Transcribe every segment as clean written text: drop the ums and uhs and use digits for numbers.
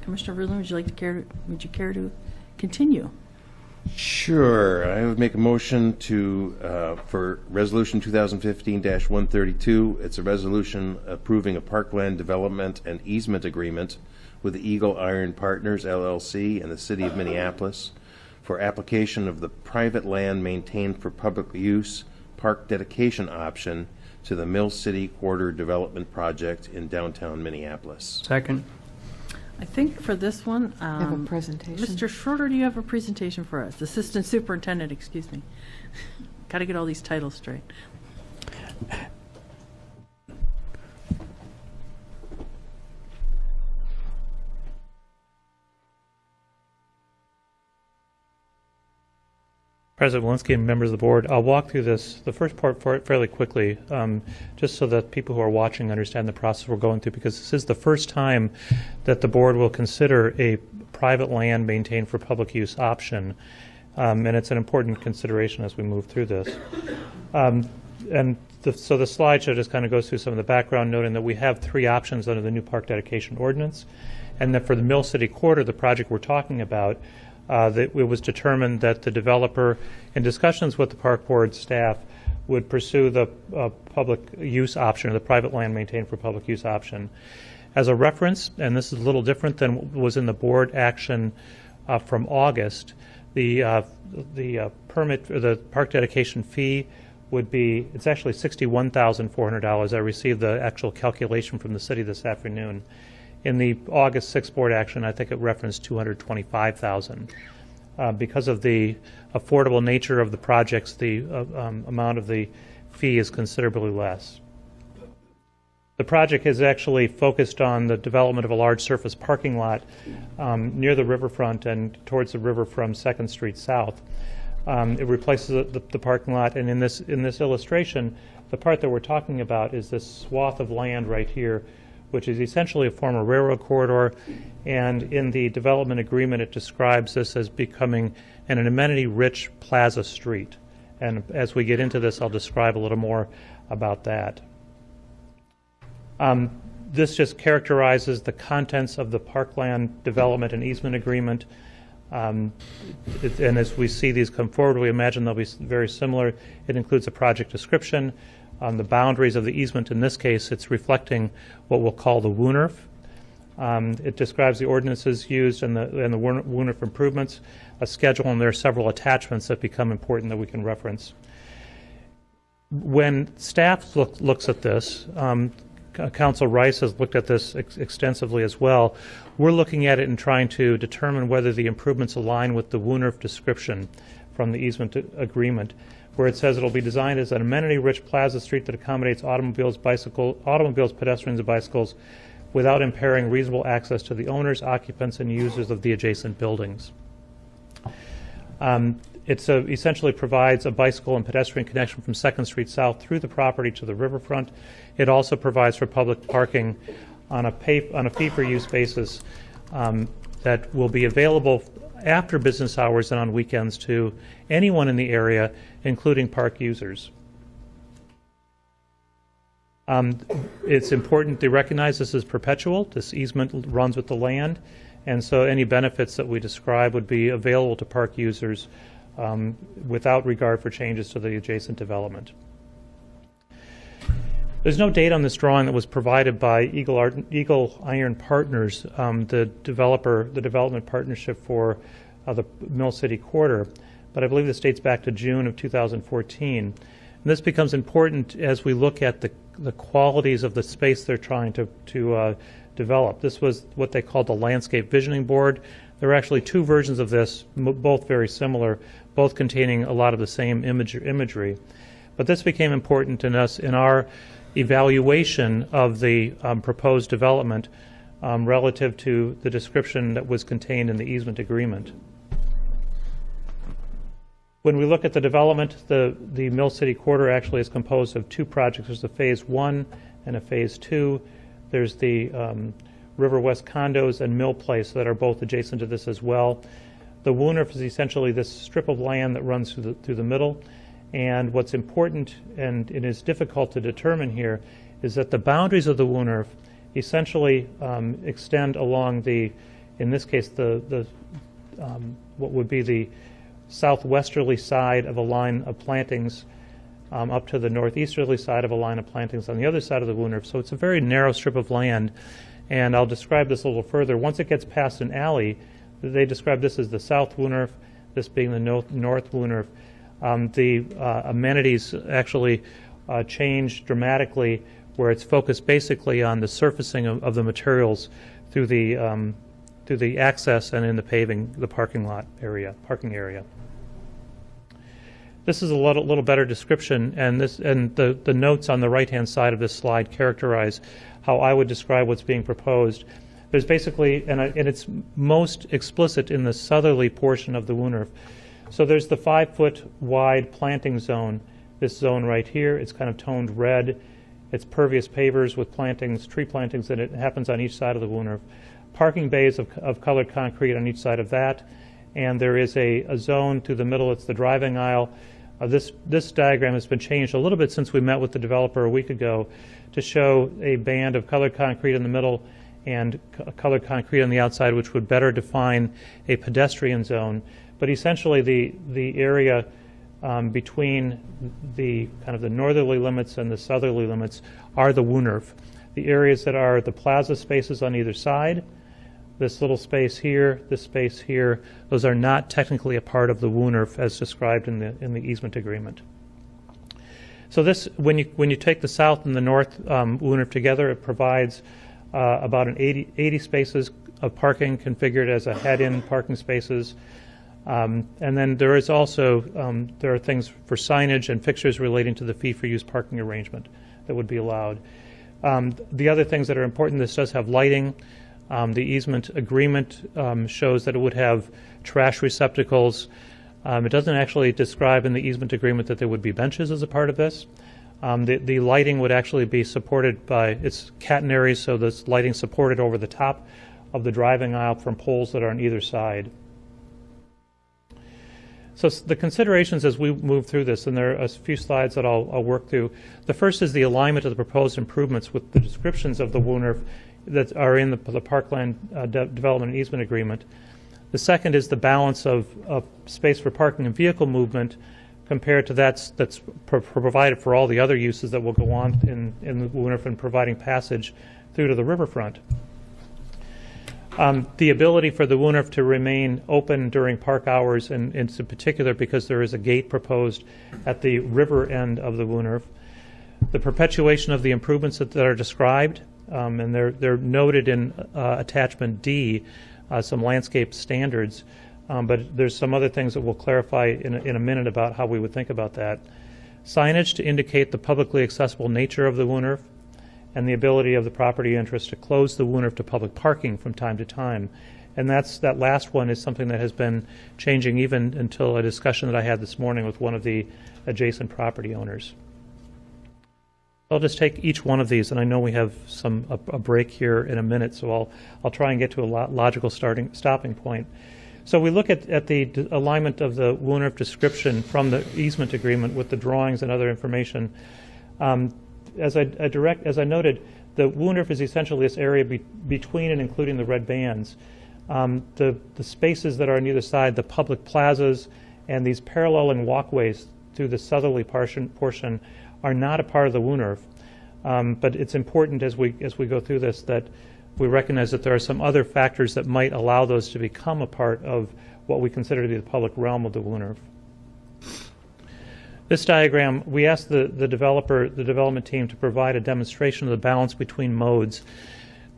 Commissioner Verlin, would you care to continue? Sure. I would make a motion for Resolution 2015-132. It's a resolution approving a Parkland development and easement agreement with the Eagle Iron Partners, LLC, and the City of Minneapolis for application of the private land maintained for public use park dedication option to the Mill City Quarter Development Project in downtown Minneapolis. Second. I think for this one, I have a presentation. Mr. Schroeder, do you have a presentation for us? Assistant Superintendent, excuse me. Got to get all these titles straight. President Walensky and members of the board, I'll walk through the first part fairly quickly, just so that people who are watching understand the process we're going through, because this is the first time that the board will consider a private land maintained for public use option, and it's an important consideration as we move through this. So the slideshow just kind of goes through some of the background, noting that we have three options under the new park dedication ordinance, and that for the Mill City Quarter, the project we're talking about, that it was determined that the developer, in discussions with the park board staff, would pursue the public use option, or the private land maintained for public use option. As a reference, and this is a little different than what was in the board action from August, the permit, or the park dedication fee would be, it's actually $61,400. I received the actual calculation from the city this afternoon. In the August 6th board action, I think it referenced $225,000. Because of the affordable nature of the projects, the amount of the fee is considerably less. The project is actually focused on the development of a large surface parking lot near the riverfront and towards the river from 2nd Street South. It replaces the parking lot, and in this illustration, the part that we're talking about is this swath of land right here, which is essentially a former railroad corridor, and in the development agreement it describes this as becoming an amenity-rich plaza street. And as we get into this, I'll describe a little more about that. This just characterizes the contents of the Parkland development and easement agreement. And as we see these come forward, we imagine they'll be very similar. It includes a project description. On the boundaries of the easement, in this case, it's reflecting what we'll call the Woonerf. It describes the ordinances used and the Woonerf improvements, a schedule, and there are several attachments that become important that we can reference. When staff looks at this, Council Rice has looked at this extensively as well. We're looking at it and trying to determine whether the improvements align with the Woonerf description from the easement agreement, where it says it'll be designed as an amenity-rich plaza street that accommodates automobiles, pedestrians, and bicycles without impairing reasonable access to the owners, occupants, and users of the adjacent buildings. It essentially provides a bicycle and pedestrian connection from 2nd Street South through the property to the riverfront. It also provides for public parking on a fee-for-use basis that will be available after business hours and on weekends to anyone in the area, including park users. It's important to recognize this is perpetual. This easement runs with the land, and so any benefits that we describe would be available to park users without regard for changes to the adjacent development. There's no date on this drawing that was provided by Eagle Iron Partners, the development partnership for the Mill City Quarter, but I believe this dates back to June of 2014. And this becomes important as we look at the qualities of the space they're trying to develop. This was what they called the Landscape Visioning Board. There are actually two versions of this, both very similar, both containing a lot of the same imagery. But this became important in our evaluation of the proposed development relative to the description that was contained in the easement agreement. When we look at the development, the Mill City Quarter actually is composed of two projects. There's a Phase 1 and a Phase 2. There's the River West condos and Mill Place that are both adjacent to this as well. The Woonerf is essentially this strip of land that runs through the middle. And what's important, and it is difficult to determine here, is that the boundaries of the Woonerf essentially extend along the in this case, what would be the southwesterly side of a line of plantings up to the northeasterly side of a line of plantings on the other side of the Woonerf. So it's a very narrow strip of land, and I'll describe this a little further. Once it gets past an alley, they describe this as the South Woonerf, this being the North Woonerf. The amenities actually change dramatically, where it's focused basically on the surfacing of the materials through the access and in the paving, the parking area. This is a little better description, and the notes on the right-hand side of this slide characterize how I would describe what's being proposed. There's basically, and it's most explicit in the southerly portion of the Woonerf. So there's the 5-foot wide planting zone, this zone right here. It's kind of toned red. It's pervious pavers with plantings, tree plantings, and it happens on each side of the Woonerf. Parking bays of colored concrete on each side of that. And there is a zone through the middle. It's the driving aisle. This diagram has been changed a little bit since we met with the developer a week ago to show a band of colored concrete in the middle and colored concrete on the outside, which would better define a pedestrian zone. But essentially, the area between the kind of the northerly limits and the southerly limits are the Woonerf. The areas that are the plaza spaces on either side, this little space here, this space here, those are not technically a part of the Woonerf as described in the easement agreement. So this, when you take the south and the north Woonerf together, it provides about 80 spaces of parking configured as a head-in parking spaces. And then there is also there are things for signage and fixtures relating to the fee-for-use parking arrangement that would be allowed. The other things that are important, this does have lighting. The easement agreement shows that it would have trash receptacles. It doesn't actually describe in the easement agreement that there would be benches as a part of this. The lighting would actually be supported by, it's catenary, so this lighting supported over the top of the driving aisle from poles that are on either side. So the considerations as we move through this, and there are a few slides that I'll work through. The first is the alignment of the proposed improvements with the descriptions of the Woonerf that are in the Parkland Development and Easement Agreement. The second is the balance of space for parking and vehicle movement compared to that's provided for all the other uses that will go on in the Woonerf and providing passage through to the riverfront. The ability for the Woonerf to remain open during park hours, and in particular because there is a gate proposed at the river end of the Woonerf. The perpetuation of the improvements that are described, and they're noted in attachment D, some landscape standards, but there's some other things that we'll clarify in a minute about how we would think about that. Signage to indicate the publicly accessible nature of the Woonerf, and the ability of the property interest to close the Woonerf to public parking from time to time. And that last one is something that has been changing even until a discussion that I had this morning with one of the adjacent property owners. I'll just take each one of these, and I know we have a break here in a minute, so I'll try and get to a logical stopping point. So we look at the alignment of the Woonerf description from the easement agreement with the drawings and other information. As I noted, the Woonerf is essentially this area between and including the red bands. The spaces that are on either side, the public plazas, and these paralleling walkways through the southerly portion are not a part of the Woonerf. But it's important as we go through this that we recognize that there are some other factors that might allow those to become a part of what we consider to be the public realm of the Woonerf. This diagram, we asked the development team to provide a demonstration of the balance between modes,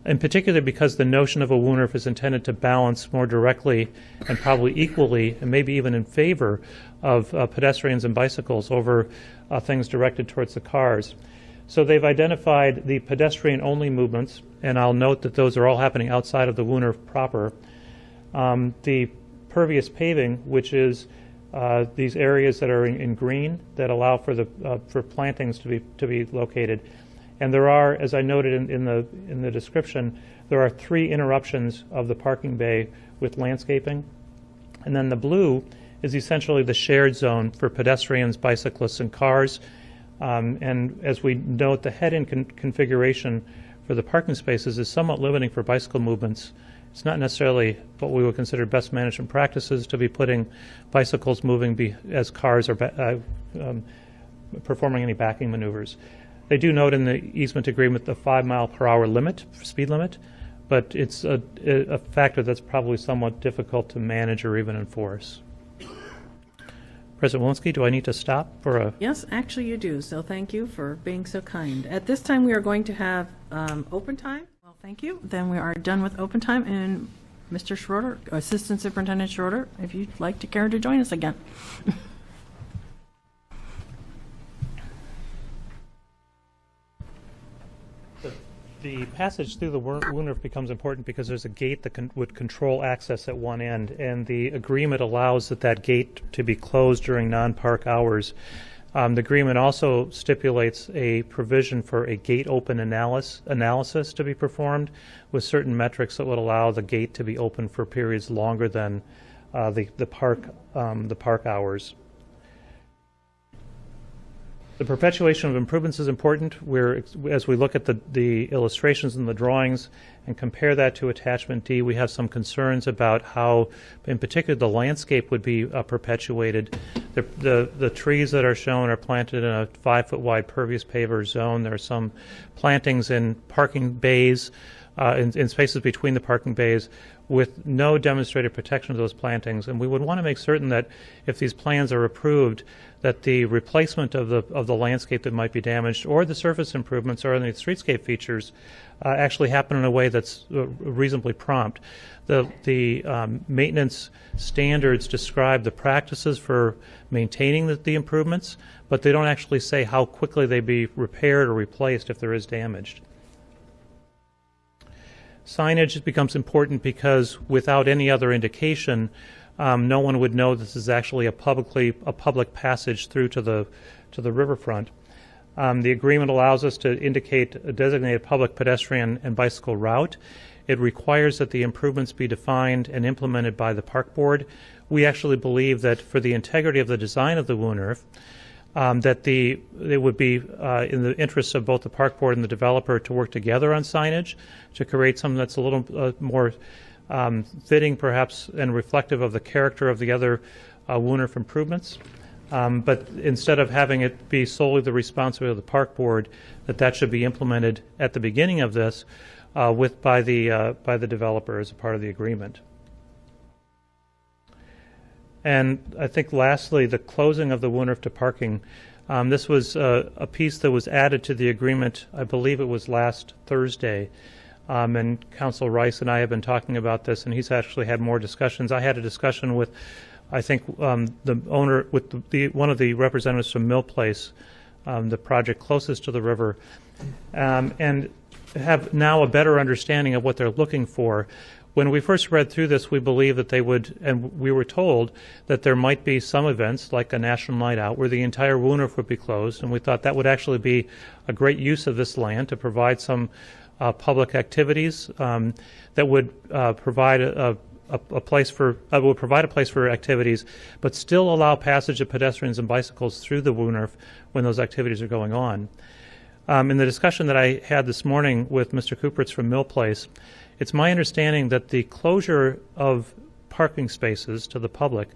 in particular because the notion of a Woonerf is intended to balance more directly and probably equally, and maybe even in favor of pedestrians and bicycles over things directed towards the cars. So they've identified the pedestrian-only movements, and I'll note that those are all happening outside of the Woonerf proper. The pervious paving, which is these areas that are in green that allow for plantings to be located, and there are, as I noted in the description, there are 3 interruptions of the parking bay with landscaping, and then the blue is essentially the shared zone for pedestrians, bicyclists, and cars. And as we note, the head-in configuration for the parking spaces is somewhat limiting for bicycle movements It's not necessarily what we would consider best management practices to be putting bicycles moving as cars are performing any backing maneuvers. They do note in the easement agreement the 5-mile-per-hour limit, speed limit, but it's a factor that's probably somewhat difficult to manage or even enforce. President Walensky, do I need to stop for a... Yes, actually you do, so thank you for being so kind. At this time, we are going to have open time. Well, thank you. Then we are done with open time, and Mr. Schroeder, Assistant Superintendent Schroeder, if you'd like to care to join us again. The passage through the Woonerf becomes important because there's a gate that would control access at one end, and the agreement allows that gate to be closed during non-park hours. The agreement also stipulates a provision for a gate open analysis to be performed with certain metrics that would allow the gate to be open for periods longer than the park hours. The perpetuation of improvements is important. As we look at the illustrations and the drawings and compare that to Attachment D, we have some concerns about how, in particular, the landscape would be perpetuated. The trees that are shown are planted in a 5-foot wide pervious paver zone. There are some plantings in parking bays, in spaces between the parking bays, with no demonstrated protection of those plantings. And we would want to make certain that if these plans are approved, that the replacement of the landscape that might be damaged or the surface improvements or any streetscape features actually happen in a way that's reasonably prompt. The maintenance standards describe the practices for maintaining the improvements, but they don't actually say how quickly they be repaired or replaced if there is damage. Signage becomes important because without any other indication, no one would know this is actually a public passage through to the riverfront. The agreement allows us to indicate a designated public pedestrian and bicycle route. It requires that the improvements be defined and implemented by the park board. We actually believe that for the integrity of the design of the Woonerf, that it would be in the interests of both the park board and the developer to work together on signage to create something that's a little more fitting, perhaps, and reflective of the character of the other Woonerf improvements. But instead of having it be solely the responsibility of the park board, that should be implemented at the beginning of this by the developer as a part of the agreement. And I think lastly, the closing of the Woonerf to parking. This was a piece that was added to the agreement, I believe it was last Thursday. And Council Rice and I have been talking about this, and he's actually had more discussions. I had a discussion with, I think, the owner, with one of the representatives from Mill Place, the project closest to the river, and have now a better understanding of what they're looking for. When we first read through this, we believed that they would, and we were told that there might be some events, like a national night out, where the entire Woonerf would be closed, and we thought that would actually be a great use of this land to provide some public activities that would provide a place for activities, but still allow passage of pedestrians and bicycles through the Woonerf when those activities are going on. In the discussion that I had this morning with Mr. Coopertz from Mill Place, it's my understanding that the closure of parking spaces to the public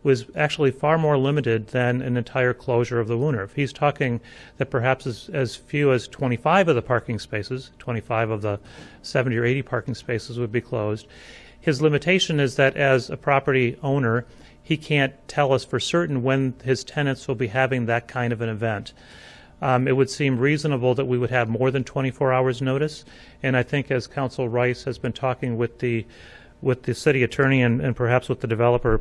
was actually far more limited than an entire closure of the Woonerf. He's talking that perhaps as few as 25 of the parking spaces, 25 of the 70 or 80 parking spaces would be closed. His limitation is that as a property owner, he can't tell us for certain when his tenants will be having that kind of an event. It would seem reasonable that we would have more than 24 hours notice, and I think as Council Rice has been talking with the city attorney and perhaps with the developer,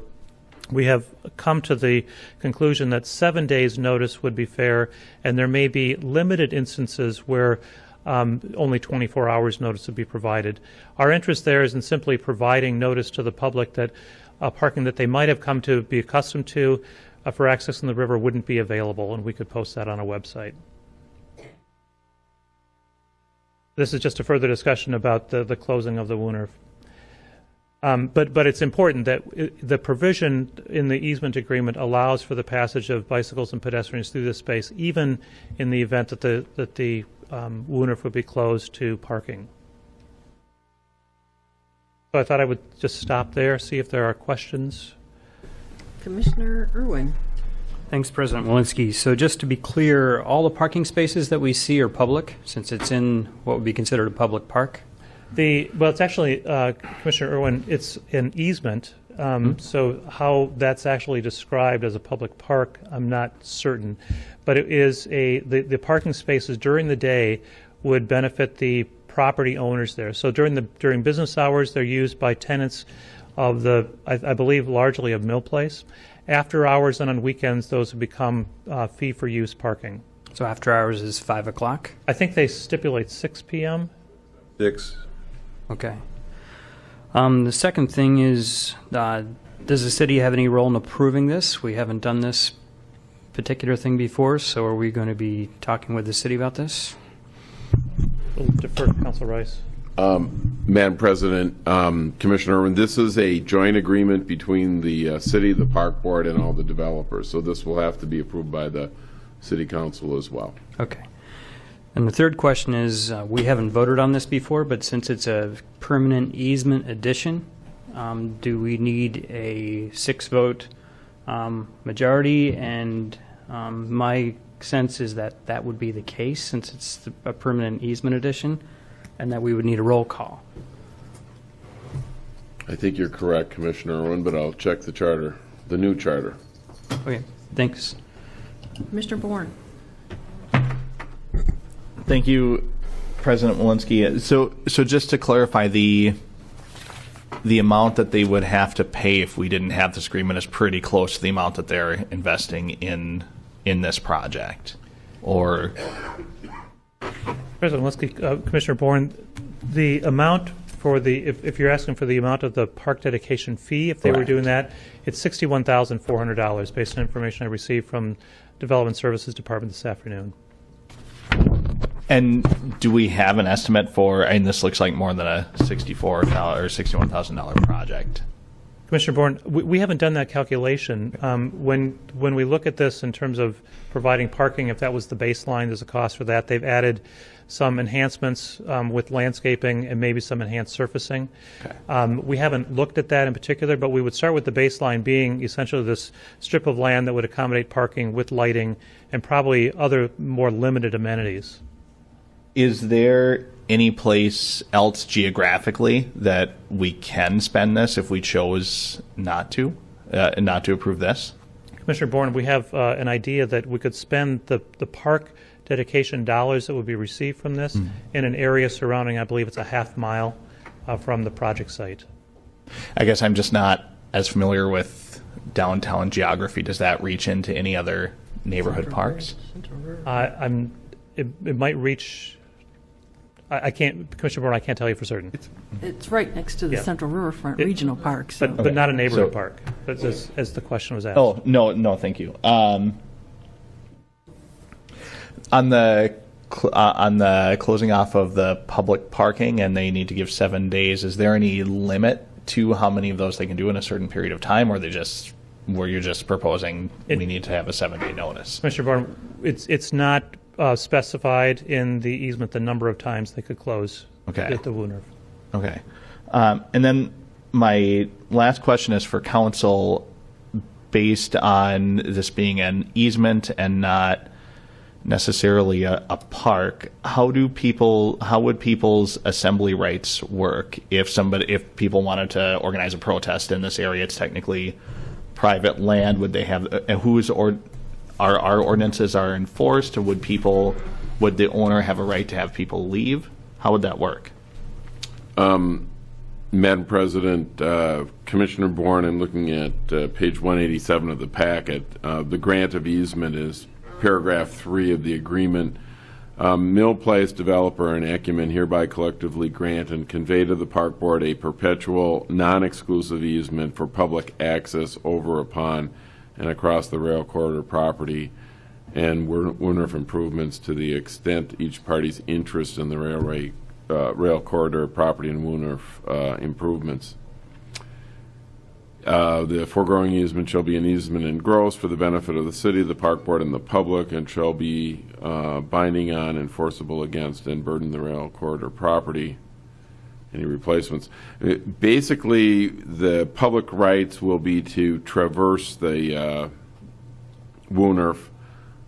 we have come to the conclusion that 7 days notice would be fair, and there may be limited instances where only 24 hours notice would be provided. Our interest there is in simply providing notice to the public that parking that they might have come to be accustomed to for accessing the river wouldn't be available, and we could post that on a website. This is just a further discussion about the closing of the Woonerf. But it's important that the provision in the easement agreement allows for the passage of bicycles and pedestrians through this space, even in the event that the Woonerf would be closed to parking. So I thought I would just stop there, see if there are questions. Commissioner Irwin. Thanks, President Walensky. So just to be clear, all the parking spaces that we see are public, since it's in what would be considered a public park? Well, it's actually, Commissioner Irwin, it's an easement. So how that's actually described as a public park, I'm not certain. But it is the parking spaces during the day would benefit the property owners there. So during business hours, they're used by tenants of I believe, largely of Mill Place. After hours and on weekends, those have become fee-for-use parking. So after hours is 5 o'clock? I think they stipulate 6 p.m. 6. Okay. The second thing is, does the city have any role in approving this? We haven't done this particular thing before, so are we going to be talking with the city about this? We'll defer to Council Rice. Madam President, Commissioner Irwin, this is a joint agreement between the city, the park board, and all the developers. So this will have to be approved by the city council as well. Okay. And the third question is, we haven't voted on this before, but since it's a permanent easement addition, do we need a 6-vote majority? And my sense is that that would be the case since it's a permanent easement addition, and that we would need a roll call. I think you're correct, Commissioner Irwin, but I'll check the charter, the new charter. Okay, thanks. Mr. Bourne. Thank you, President Walensky. So just to clarify, the amount that they would have to pay if we didn't have this agreement is pretty close to the amount that they're investing in this project, or? President Walensky, Commissioner Bourne, the amount for if you're asking for the amount of the park dedication fee, if they were Correct. doing that, it's $61,400 based on information I received from Development Services Department this afternoon. And do we have an estimate for, and this looks like more than a $64,000 or $61,000 project? Commissioner Bourne, we haven't done that calculation. When we look at this in terms of providing parking, if that was the baseline, there's a cost for that. They've added some enhancements with landscaping and maybe some enhanced surfacing. Okay. We haven't looked at that in particular, but we would start with the baseline being essentially this strip of land that would accommodate parking with lighting and probably other more limited amenities. Is there any place else geographically that we can spend this if we chose not to approve this? Commissioner Bourne, we have an idea that we could spend the park dedication dollars that would be received from this in an area surrounding, I believe it's a half mile from the project site. I guess I'm just not as familiar with downtown geography. Does that reach into any other neighborhood parks? It might reach. I can't, Commissioner Bourne, I can't tell you for certain. It's right next to the Yeah. Central Riverfront Regional Park. So. But not a neighborhood So- park, as the question was asked. Oh, no, thank you. On the closing off of the public parking, and they need to give 7 days, is there any limit to how many of those they can do in a certain period of time, or where you're just proposing we need to have a 7-day notice? Commissioner Bourne, it's not specified in the easement the number of times they could close Okay. at the Woonerf. Okay. And then my last question is for council, based on this being an easement and not necessarily a park, how would people's assembly rights work if people wanted to organize a protest in this area? It's technically private land. Would they have our ordinances are enforced, or would the owner have a right to have people leave? How would that work? Madam President, Commissioner Bourne, I'm looking at page 187 of the packet. The grant of easement is paragraph 3 of the agreement. Mill Place developer and Acumen hereby collectively grant and convey to the Park Board a perpetual, non-exclusive easement for public access over, upon, and across the rail corridor property and Woonerf improvements to the extent each party's interest in the rail corridor property and Woonerf improvements. The foregoing easement shall be an easement in gross for the benefit of the city, the park board, and the public, and shall be binding on, enforceable against, and burden the rail corridor property. any replacements. Basically, the public rights will be to traverse the Woonerf,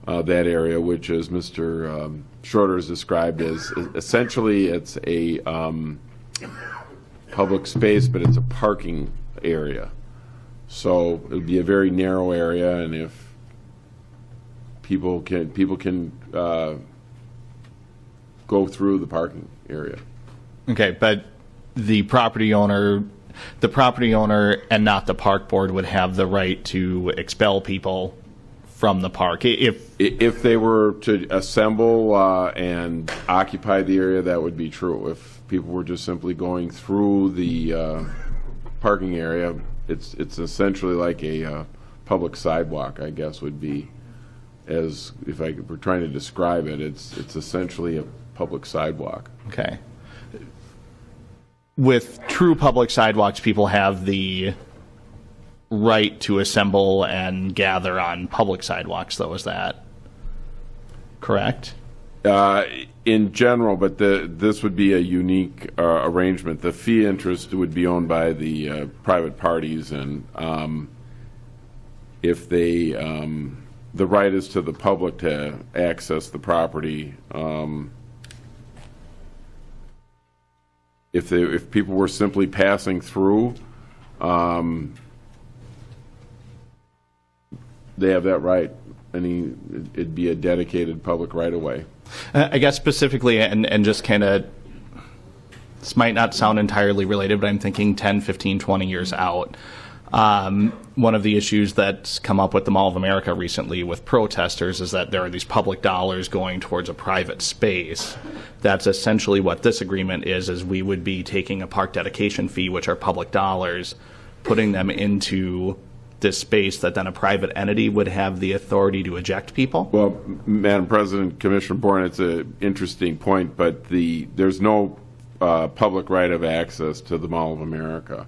that area, which, as Mr. Schroeder has described, as essentially it's a public space, but it's a parking area. So it would be a very narrow area, and if people can go through the parking area. Okay, but the property owner and not the park board would have the right to expel people from the park if they were to assemble and occupy the area. That would be true. If people were just simply going through the parking area, it's essentially like a public sidewalk, I guess, would be, as if I were trying to describe it. It's essentially a public sidewalk. Okay. With true public sidewalks, people have the right to assemble and gather on public sidewalks, though. Is that correct? In general, but this would be a unique arrangement. The fee interest would be owned by the private parties, and if they, the right is to the public to access the property. If people were simply passing through, they have that right. It'd be a dedicated public right-of-way. I guess specifically, and just kind of, this might not sound entirely related, but I'm thinking 10, 15, 20 years out. One of the issues that's come up with the Mall of America recently with protesters is that there are these public dollars going towards a private space. That's essentially what this agreement is we would be taking a park dedication fee, which are public dollars, putting them into this space that then a private entity would have the authority to eject people? Well, Madam President, Commissioner Bourne, it's an interesting point, but there's no public right of access to the Mall of America.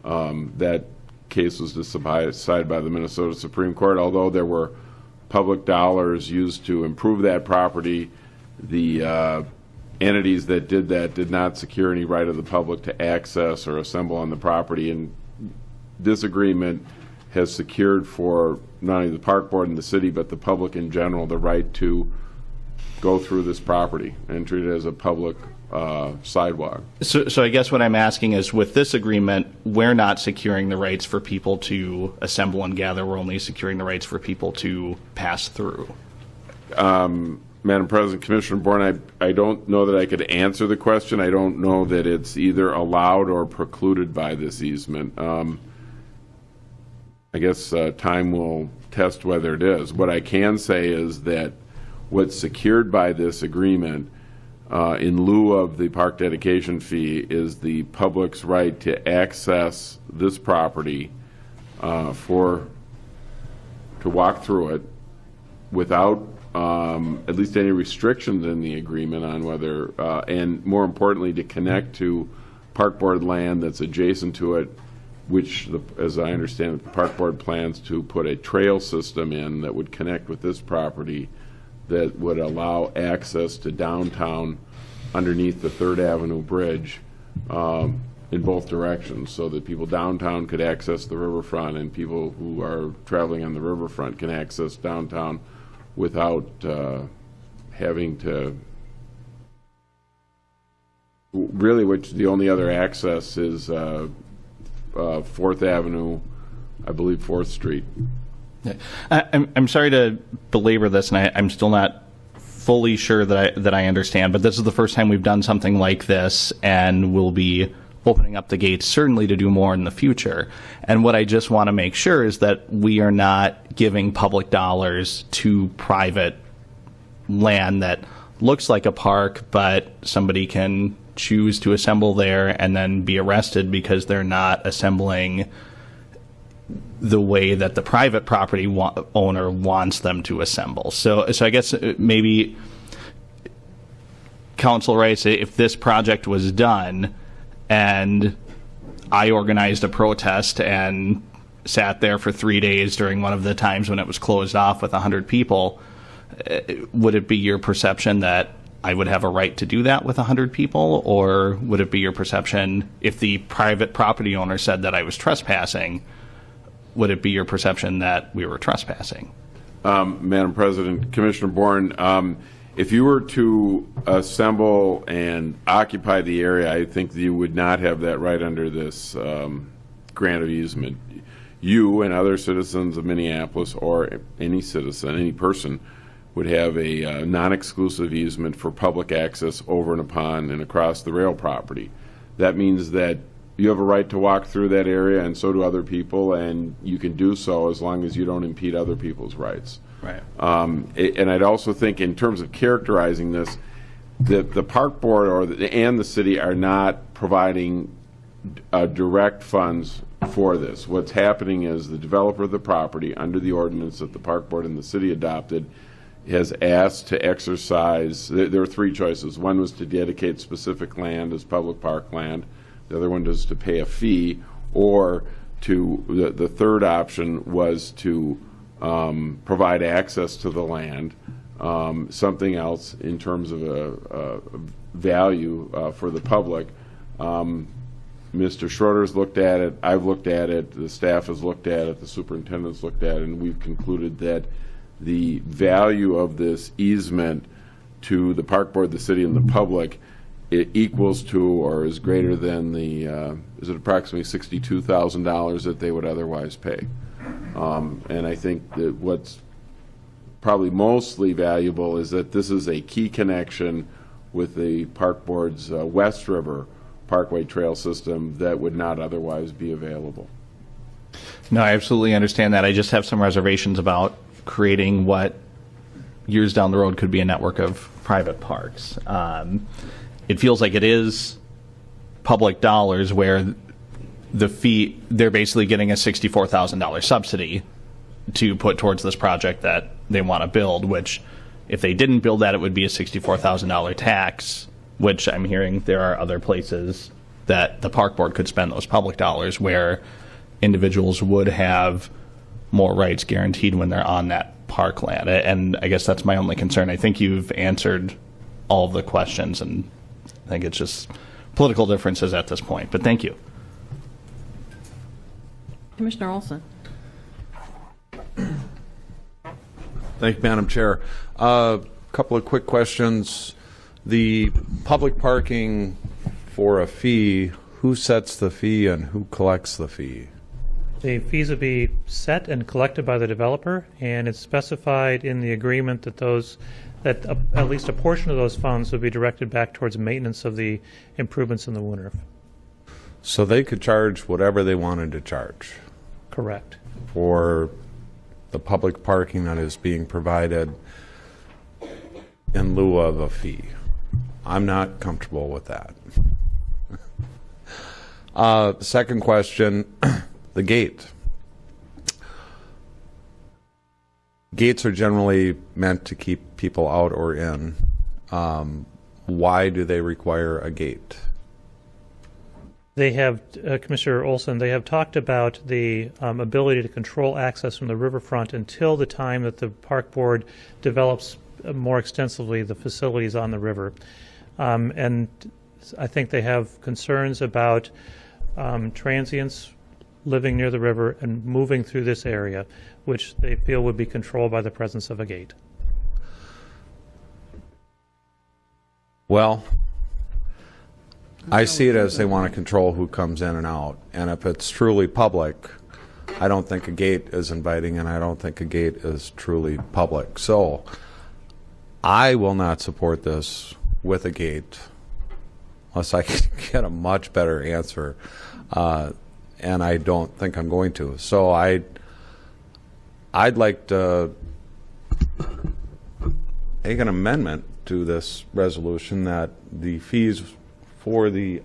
That case was decided by the Minnesota Supreme Court. Although there were public dollars used to improve that property, the entities that did that did not secure any right of the public to access or assemble on the property. And this agreement has secured for not only the park board and the city, but the public in general, the right to go through this property and treat it as a public sidewalk. So I guess what I'm asking is, with this agreement, we're not securing the rights for people to assemble and gather. We're only securing the rights for people to pass through. Madam President, Commissioner Bourne, I don't know that I could answer the question. I don't know that it's either allowed or precluded by this easement. I guess time will test whether it is. What I can say is that what's secured by this agreement, in lieu of the park dedication fee, is the public's right to access this property to walk through it without at least any restrictions in the agreement on whether, and more importantly, to connect to park board land that's adjacent to it, which, as I understand it, the park board plans to put a trail system in that would connect with this property that would allow access to downtown underneath the 3rd Avenue Bridge in both directions, so that people downtown could access the riverfront and people who are traveling on the riverfront can access downtown without having to, really, which the only other access is 4th Avenue, I believe 4th Street. I'm sorry to belabor this, and I'm still not fully sure that I understand, but this is the first time we've done something like this, and we'll be opening up the gates certainly to do more in the future. And what I just want to make sure is that we are not giving public dollars to private land that looks like a park, but somebody can choose to assemble there and then be arrested because they're not assembling the way that the private property owner wants them to assemble. So I guess maybe, Council Rice, if this project was done and I organized a protest and sat there for 3 days during one of the times when it was closed off with 100 people, would it be your perception that I would have a right to do that with 100 people? Or would it be your perception, if the private property owner said that I was trespassing, would it be your perception that we were trespassing? Madam President, Commissioner Bourne, if you were to assemble and occupy the area, I think that you would not have that right under this grant of easement. You and other citizens of Minneapolis, or any citizen, any person, would have a non-exclusive easement for public access over and upon and across the rail property. That means that you have a right to walk through that area, and so do other people, and you can do so as long as you don't impede other people's rights. Right. And I'd also think, in terms of characterizing this, the park board and the city are not providing direct funds for this. What's happening is the developer of the property, under the ordinance that the park board and the city adopted, has asked to exercise. There are three choices. One was to dedicate specific land as public park land. The other one was to pay a fee, or the third option was to provide access to the land, something else in terms of a value for the public. Mr. Schroeder's looked at it, I've looked at it, the staff has looked at it, the superintendent's looked at it, and we've concluded that the value of this easement to the park board, the city, and the public, it equals to or is greater than the, is it approximately $62,000 that they would otherwise pay? And I think that what's probably mostly valuable is that this is a key connection with the park board's West River Parkway Trail system that would not otherwise be available. No, I absolutely understand that. I just have some reservations about creating what years down the road could be a network of private parks. It feels like it is public dollars where the fee, they're basically getting a $64,000 subsidy to put towards this project that they want to build, which if they didn't build that, it would be a $64,000 tax, which I'm hearing there are other places that the park board could spend those public dollars where individuals would have more rights guaranteed when they're on that parkland. And I guess that's my only concern. I think you've answered all of the questions, and I think it's just political differences at this point. But thank you. Commissioner Olson. Thank you, Madam Chair. A couple of quick questions. The public parking for a fee, who sets the fee and who collects the fee? The fees will be set and collected by the developer, and it's specified in the agreement that at least a portion of those funds will be directed back towards maintenance of the improvements in the Woonerf. So they could charge whatever they wanted to charge Correct. for the public parking that is being provided in lieu of a fee. I'm not comfortable with that. Second question, the gate. Gates are generally meant to keep people out or in. Why do they require a gate? They have, Commissioner Olson, they have talked about the ability to control access from the riverfront until the time that the park board develops more extensively the facilities on the river. And I think they have concerns about transients living near the river and moving through this area, which they feel would be controlled by the presence of a gate. Well, I see it as they want to control who comes in and out. And if it's truly public, I don't think a gate is inviting, and I don't think a gate is truly public. So I will not support this with a gate unless I can get a much better answer. And I don't think I'm going to. So I'd like to make an amendment to this resolution that the fees for the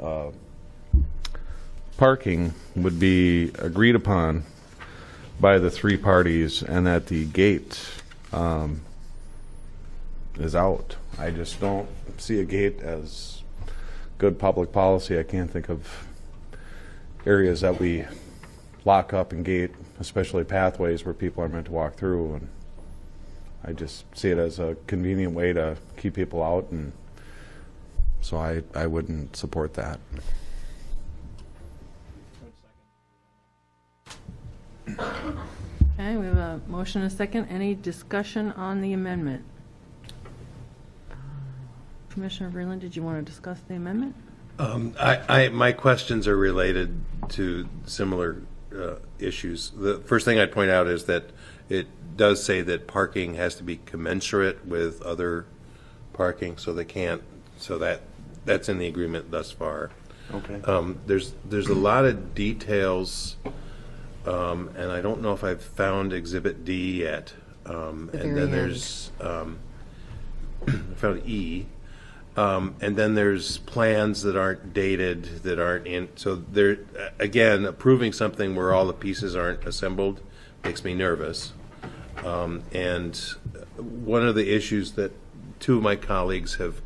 parking would be agreed upon by the three parties, and that the gate is out. I just don't see a gate as good public policy. I can't think of areas that we lock up and gate, especially pathways where people are meant to walk through. And I just see it as a convenient way to keep people out and So I wouldn't support that. Okay, we have a motion and a second. Any discussion on the amendment? Commissioner Vreeland, did you want to discuss the amendment? My questions are related to similar issues. The first thing I'd point out is that it does say that parking has to be commensurate with other parking, so they can't, so that's in the agreement thus far. Okay. There's a lot of details, and I don't know if I've found Exhibit D yet. And then there's, I found E. And then there's plans that aren't dated, that aren't in, so there, again, approving something where all the pieces aren't assembled makes me nervous. And one of the issues that two of my colleagues have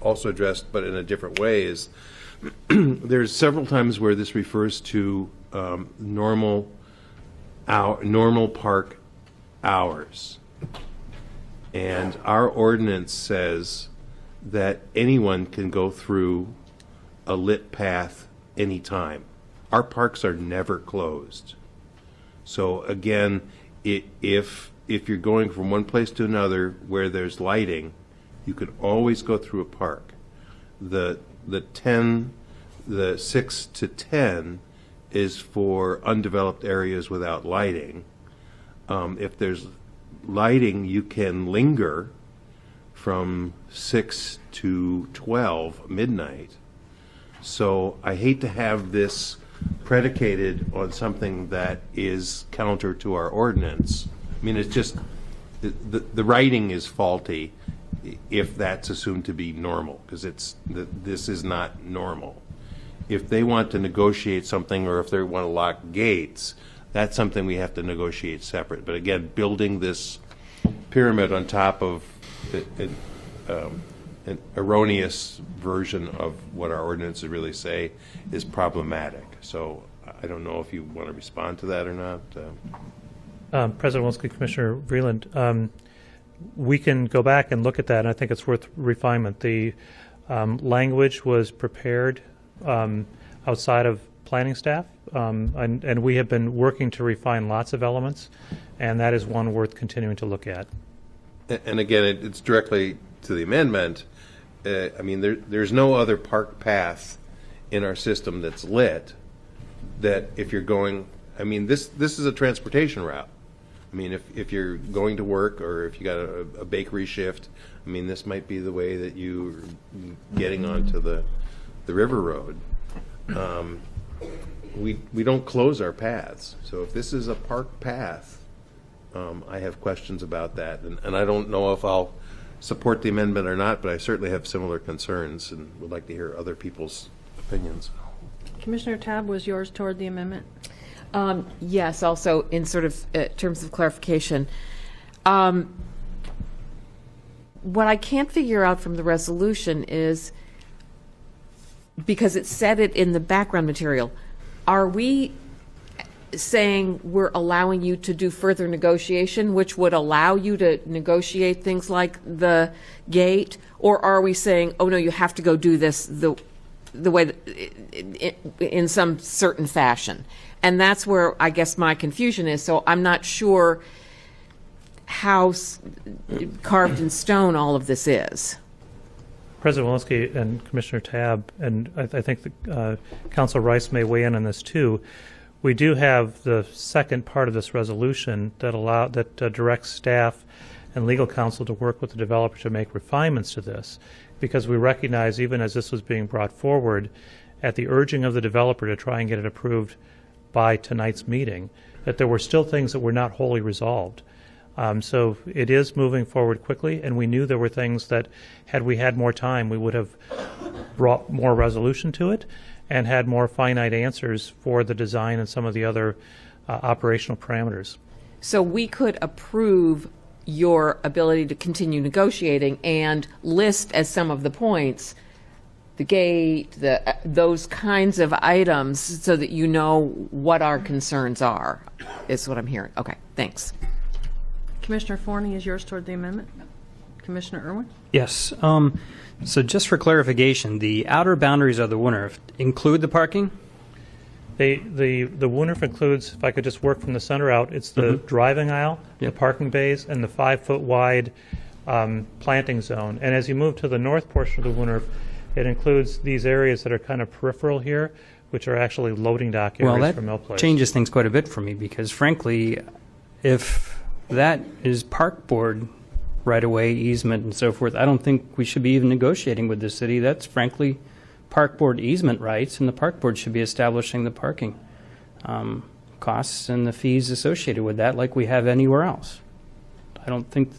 also addressed, but in a different way, is there's several times where this refers to normal park hours. And our ordinance says that anyone can go through a lit path anytime. Our parks are never closed. So again, if you're going from one place to another where there's lighting, you can always go through a park. The 6 to 10 is for undeveloped areas without lighting. If there's lighting, you can linger from 6 to 12 midnight. So I hate to have this predicated on something that is counter to our ordinance. I mean, it's just, the writing is faulty if that's assumed to be normal, because this is not normal. If they want to negotiate something, or if they want to lock gates, that's something we have to negotiate separate. But again, building this pyramid on top of an erroneous version of what our ordinances really say is problematic. So I don't know if you want to respond to that or not. President Wolski, Commissioner Vreeland, we can go back and look at that, and I think it's worth refinement. The language was prepared outside of planning staff, and we have been working to refine lots of elements, and that is one worth continuing to look at. And again, it's directly to the amendment. I mean, there's no other park path in our system that's lit that if you're going, I mean, this is a transportation route. I mean, if you're going to work, or if you got a bakery shift, I mean, this might be the way that you're getting onto the river road. We don't close our paths. So if this is a park path, I have questions about that. And I don't know if I'll support the amendment or not, but I certainly have similar concerns and would like to hear other people's opinions. Commissioner Tabb, was yours toward the amendment? Yes, also in sort of terms of clarification. What I can't figure out from the resolution is, because it said it in the background material, are we saying we're allowing you to do further negotiation, which would allow you to negotiate things like the gate, or are we saying, oh no, you have to go do this the way that, in some certain fashion? And that's where I guess my confusion is. So I'm not sure how carved in stone all of this is. President Walensky and Commissioner Tabb, and I think Council Rice may weigh in on this too. We do have the second part of this resolution that directs staff and legal counsel to work with the developer to make refinements to this, because we recognize, even as this was being brought forward, at the urging of the developer to try and get it approved by tonight's meeting, that there were still things that were not wholly resolved. So it is moving forward quickly, and we knew there were things that, had we had more time, we would have brought more resolution to it and had more finite answers for the design and some of the other operational parameters. So we could approve your ability to continue negotiating and list as some of the points the gate, those kinds of items, so that you know what our concerns are, is what I'm hearing. Okay, thanks. Commissioner Forney, is yours toward the amendment? Commissioner Irwin? Yes. So just for clarification, the outer boundaries of the Woonerf include the parking? The Woonerf includes, if I could just work from the center out, it's the driving aisle, Yep. the parking bays, and the 5-foot wide planting zone. And as you move to the north portion of the Woonerf, it includes these areas that are kind of peripheral here, which are actually loading dock Well, areas that for Mill Place. changes things quite a bit for me because, frankly, if that is park board right-of-way easement and so forth, I don't think we should be even negotiating with the city. That's, frankly, park board easement rights, and the park board should be establishing the parking costs and the fees associated with that like we have anywhere else. I don't think,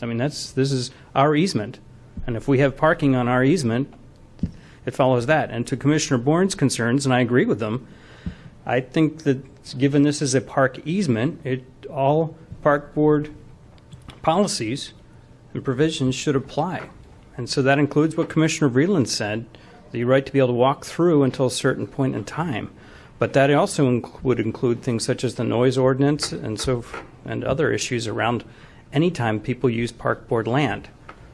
I mean, this is our easement, and if we have parking on our easement, it follows that. And to Commissioner Bourne's concerns, and I agree with them, I think that given this is a park easement, all park board policies and provisions should apply. And so that includes what Commissioner Vreeland said, the right to be able to walk through until a certain point in time. But that also would include things such as the noise ordinance and other issues around any time people use park board land.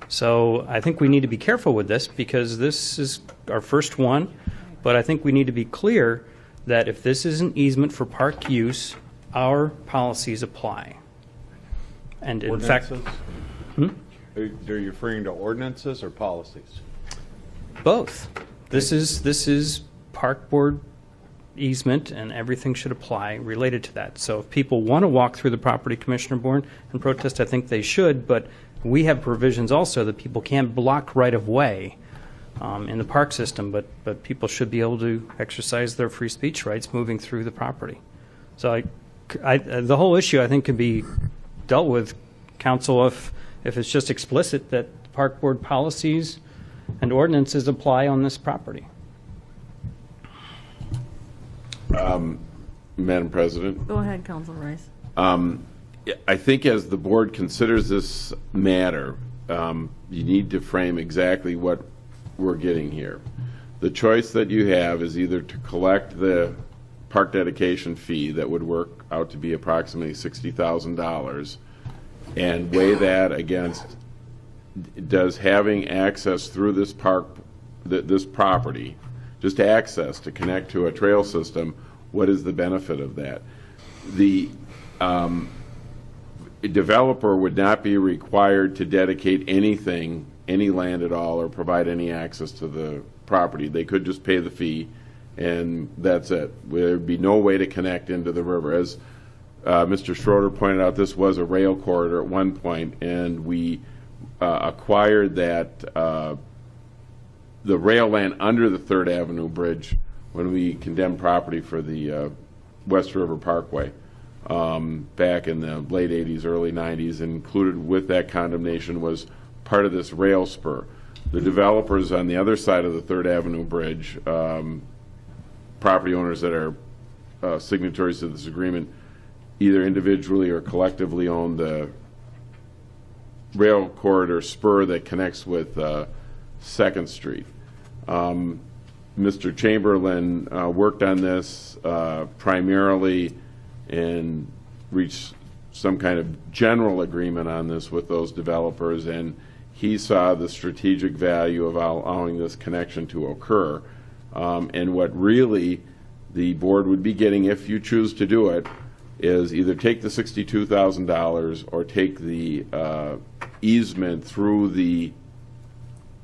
So I think we need to be careful with this because this is our first one, but I think we need to be clear that if this is an easement for park use, our policies apply. And in fact, Are you referring to ordinances or policies? both. This is park board easement, and everything should apply related to that. So if people want to walk through the property, Commissioner Bourne, and protest, I think they should, but we have provisions also that people can't block right of way in the park system, but people should be able to exercise their free speech rights moving through the property. So the whole issue, I think, can be dealt with, council, if it's just explicit that park board policies and ordinances apply on this property. Madam President, Go ahead, Council Rice. I think as the board considers this matter, you need to frame exactly what we're getting here. The choice that you have is either to collect the park dedication fee that would work out to be approximately $60,000 and weigh that against, does having access through this park, this property, just access to connect to a trail system, what is the benefit of that? The developer would not be required to dedicate anything, any land at all, or provide any access to the property. They could just pay the fee, and that's it. There would be no way to connect into the river. As Mr. Schroeder pointed out, this was a rail corridor at one point, and we acquired that the rail land under the 3rd Avenue Bridge when we condemned property for the West River Parkway back in the late 80s, early 90s. And included with that condemnation was part of this rail spur. The developers on the other side of the 3rd Avenue Bridge, property owners that are signatories to this agreement, either individually or collectively own the rail corridor spur that connects with 2nd Street. Mr. Chamberlain worked on this primarily and reached some kind of general agreement on this with those developers, and he saw the strategic value of allowing this connection to occur. And what really the board would be getting, if you choose to do it, is either take the $62,000 or take the easement through the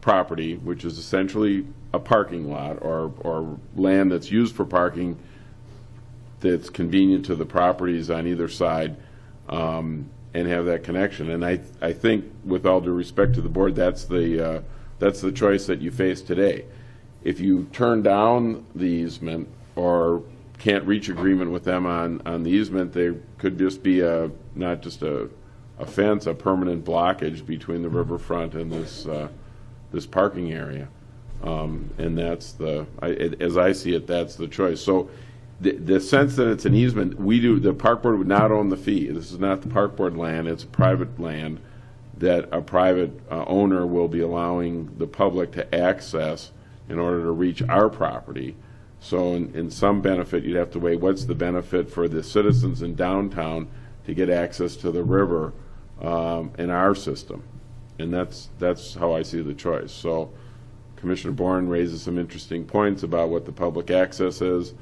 property, which is essentially a parking lot or land that's used for parking that's convenient to the properties on either side, and have that connection. And I think, with all due respect to the board, that's the choice that you face today. If you turn down the easement or can't reach agreement with them on the easement, there could just be not just a fence, a permanent blockage between the riverfront and this parking area. And that's as I see it, that's the choice. So the sense that it's an easement, the park board would not own the fee. This is not the park board land, it's private land that a private owner will be allowing the public to access in order to reach our property. So in some benefit, you'd have to weigh what's the benefit for the citizens in downtown to get access to the river in our system. And that's how I see the choice. So Commissioner Bourne raises some interesting points about what the public access is.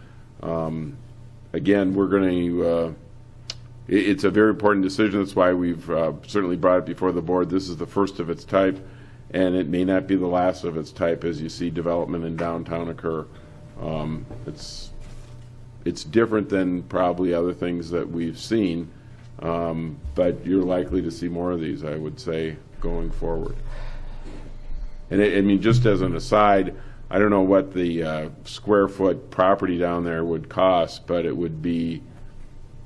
Again, we're going to, it's a very important decision. That's why we've certainly brought it before the board. This is the first of its type, and it may not be the last of its type as you see development in downtown occur. It's different than probably other things that we've seen, but you're likely to see more of these, I would say, going forward. And I mean, just as an aside, I don't know what the square foot property down there would cost, but it would be,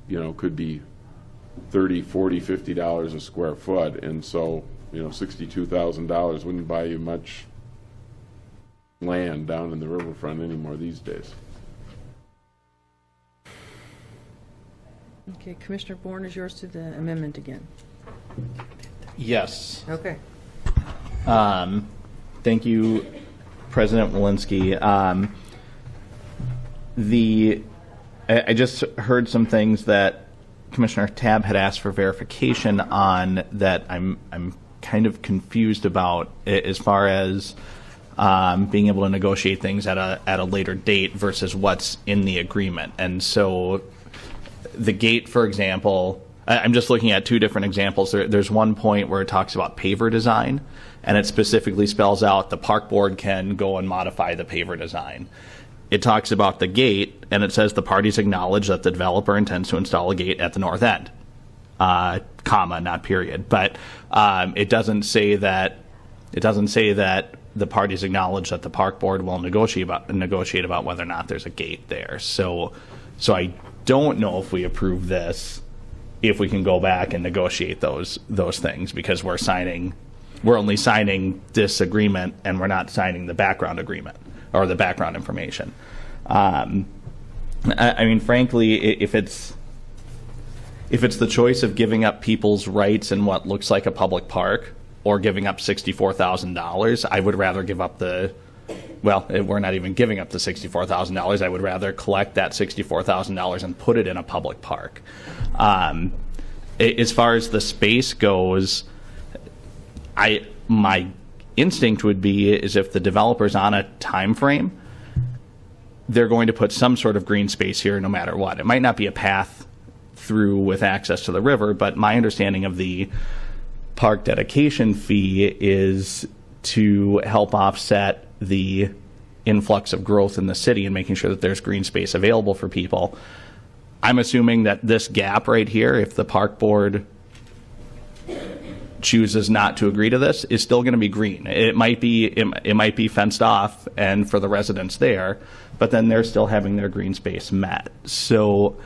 could be $30, $40, $50 a square foot, and so $62,000 wouldn't buy you much land down in the riverfront anymore these days. Okay, Commissioner Bourne, is yours to the amendment again. Yes. Okay. Thank you, President Walensky. I just heard some things that Commissioner Tabb had asked for verification on that I'm kind of confused about as far as being able to negotiate things at a later date versus what's in the agreement. And so the gate, for example, I'm just looking at two different examples. There's one point where it talks about paver design, and it specifically spells out the park board can go and modify the paver design. It talks about the gate, and it says the parties acknowledge that the developer intends to install a gate at the north end, comma, not period. But it doesn't say that the parties acknowledge that the park board will negotiate about whether or not there's a gate there. So I don't know if we approve this, if we can go back and negotiate those things, because we're only signing this agreement and we're not signing the background agreement or the background information. I mean, frankly, if it's the choice of giving up people's rights in what looks like a public park or giving up $64,000, I would rather give up we're not even giving up the $64,000. I would rather collect that $64,000 and put it in a public park. As far as the space goes, my instinct would be is if the developer's on a time frame, they're going to put some sort of green space here no matter what. It might not be a path through with access to the river, but my understanding of the park dedication fee is to help offset the influx of growth in the city and making sure that there's green space available for people. I'm assuming that this gap right here, if the park board chooses not to agree to this, is still going to be green. It might be fenced off and for the residents there, but then they're still having their green space met. So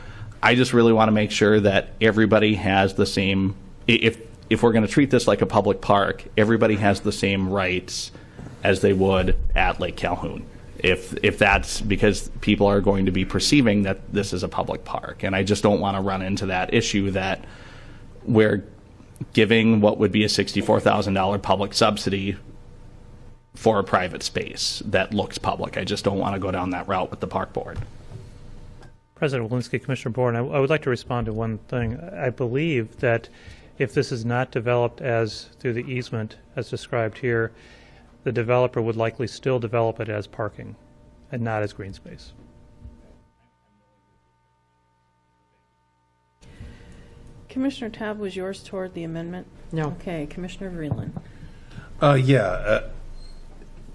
I just really want to make sure that everybody has the same, if we're going to treat this like a public park, everybody has the same rights as they would at Lake Calhoun. If that's because people are going to be perceiving that this is a public park. And I just don't want to run into that issue that we're giving what would be a $64,000 public subsidy for a private space that looks public. I just don't want to go down that route with the park board. President Walensky, Commissioner Bourne, I would like to respond to one thing. I believe that if this is not developed as through the easement as described here, the developer would likely still develop it as parking and not as green space. Commissioner Tabb, was yours toward the amendment? No. Okay, Commissioner Vreeland.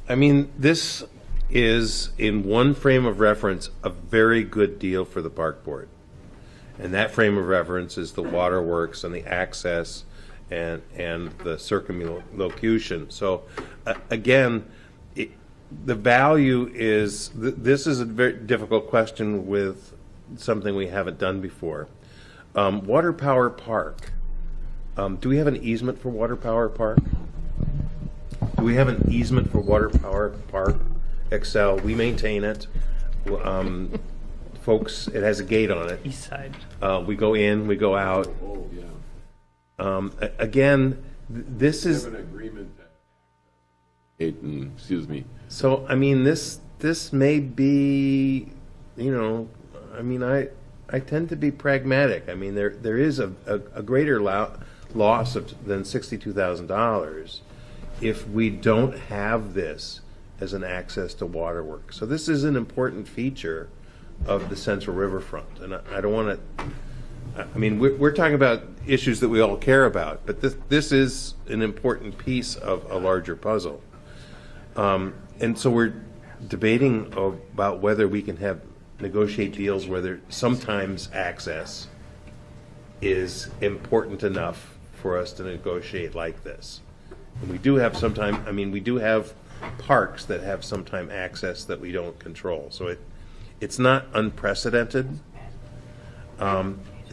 I mean, this is, in one frame of reference, a very good deal for the park board. And that frame of reference is the waterworks and the access and the circumlocution. So, again, the value is, this is a very difficult question with something we haven't done before. Water Power Park. Do we have an easement for Water Power Park? Do we have an easement for Water Power Park? Excel, we maintain it. Folks, it has a gate on it. East side. We go in, we go out. Oh, yeah. Again, this is. We have an agreement that, excuse me. So, I mean, this may be, I mean, I tend to be pragmatic. I mean, there is a greater loss than $62,000 if we don't have this as an access to waterwork. So this is an important feature of the Central Riverfront, and I don't want to. I mean, we're talking about issues that we all care about, but this is an important piece of a larger puzzle. And so we're debating about whether we can negotiate deals where sometimes access is important enough for us to negotiate like this. And we do have we do have parks that have sometime access that we don't control. So it's not unprecedented.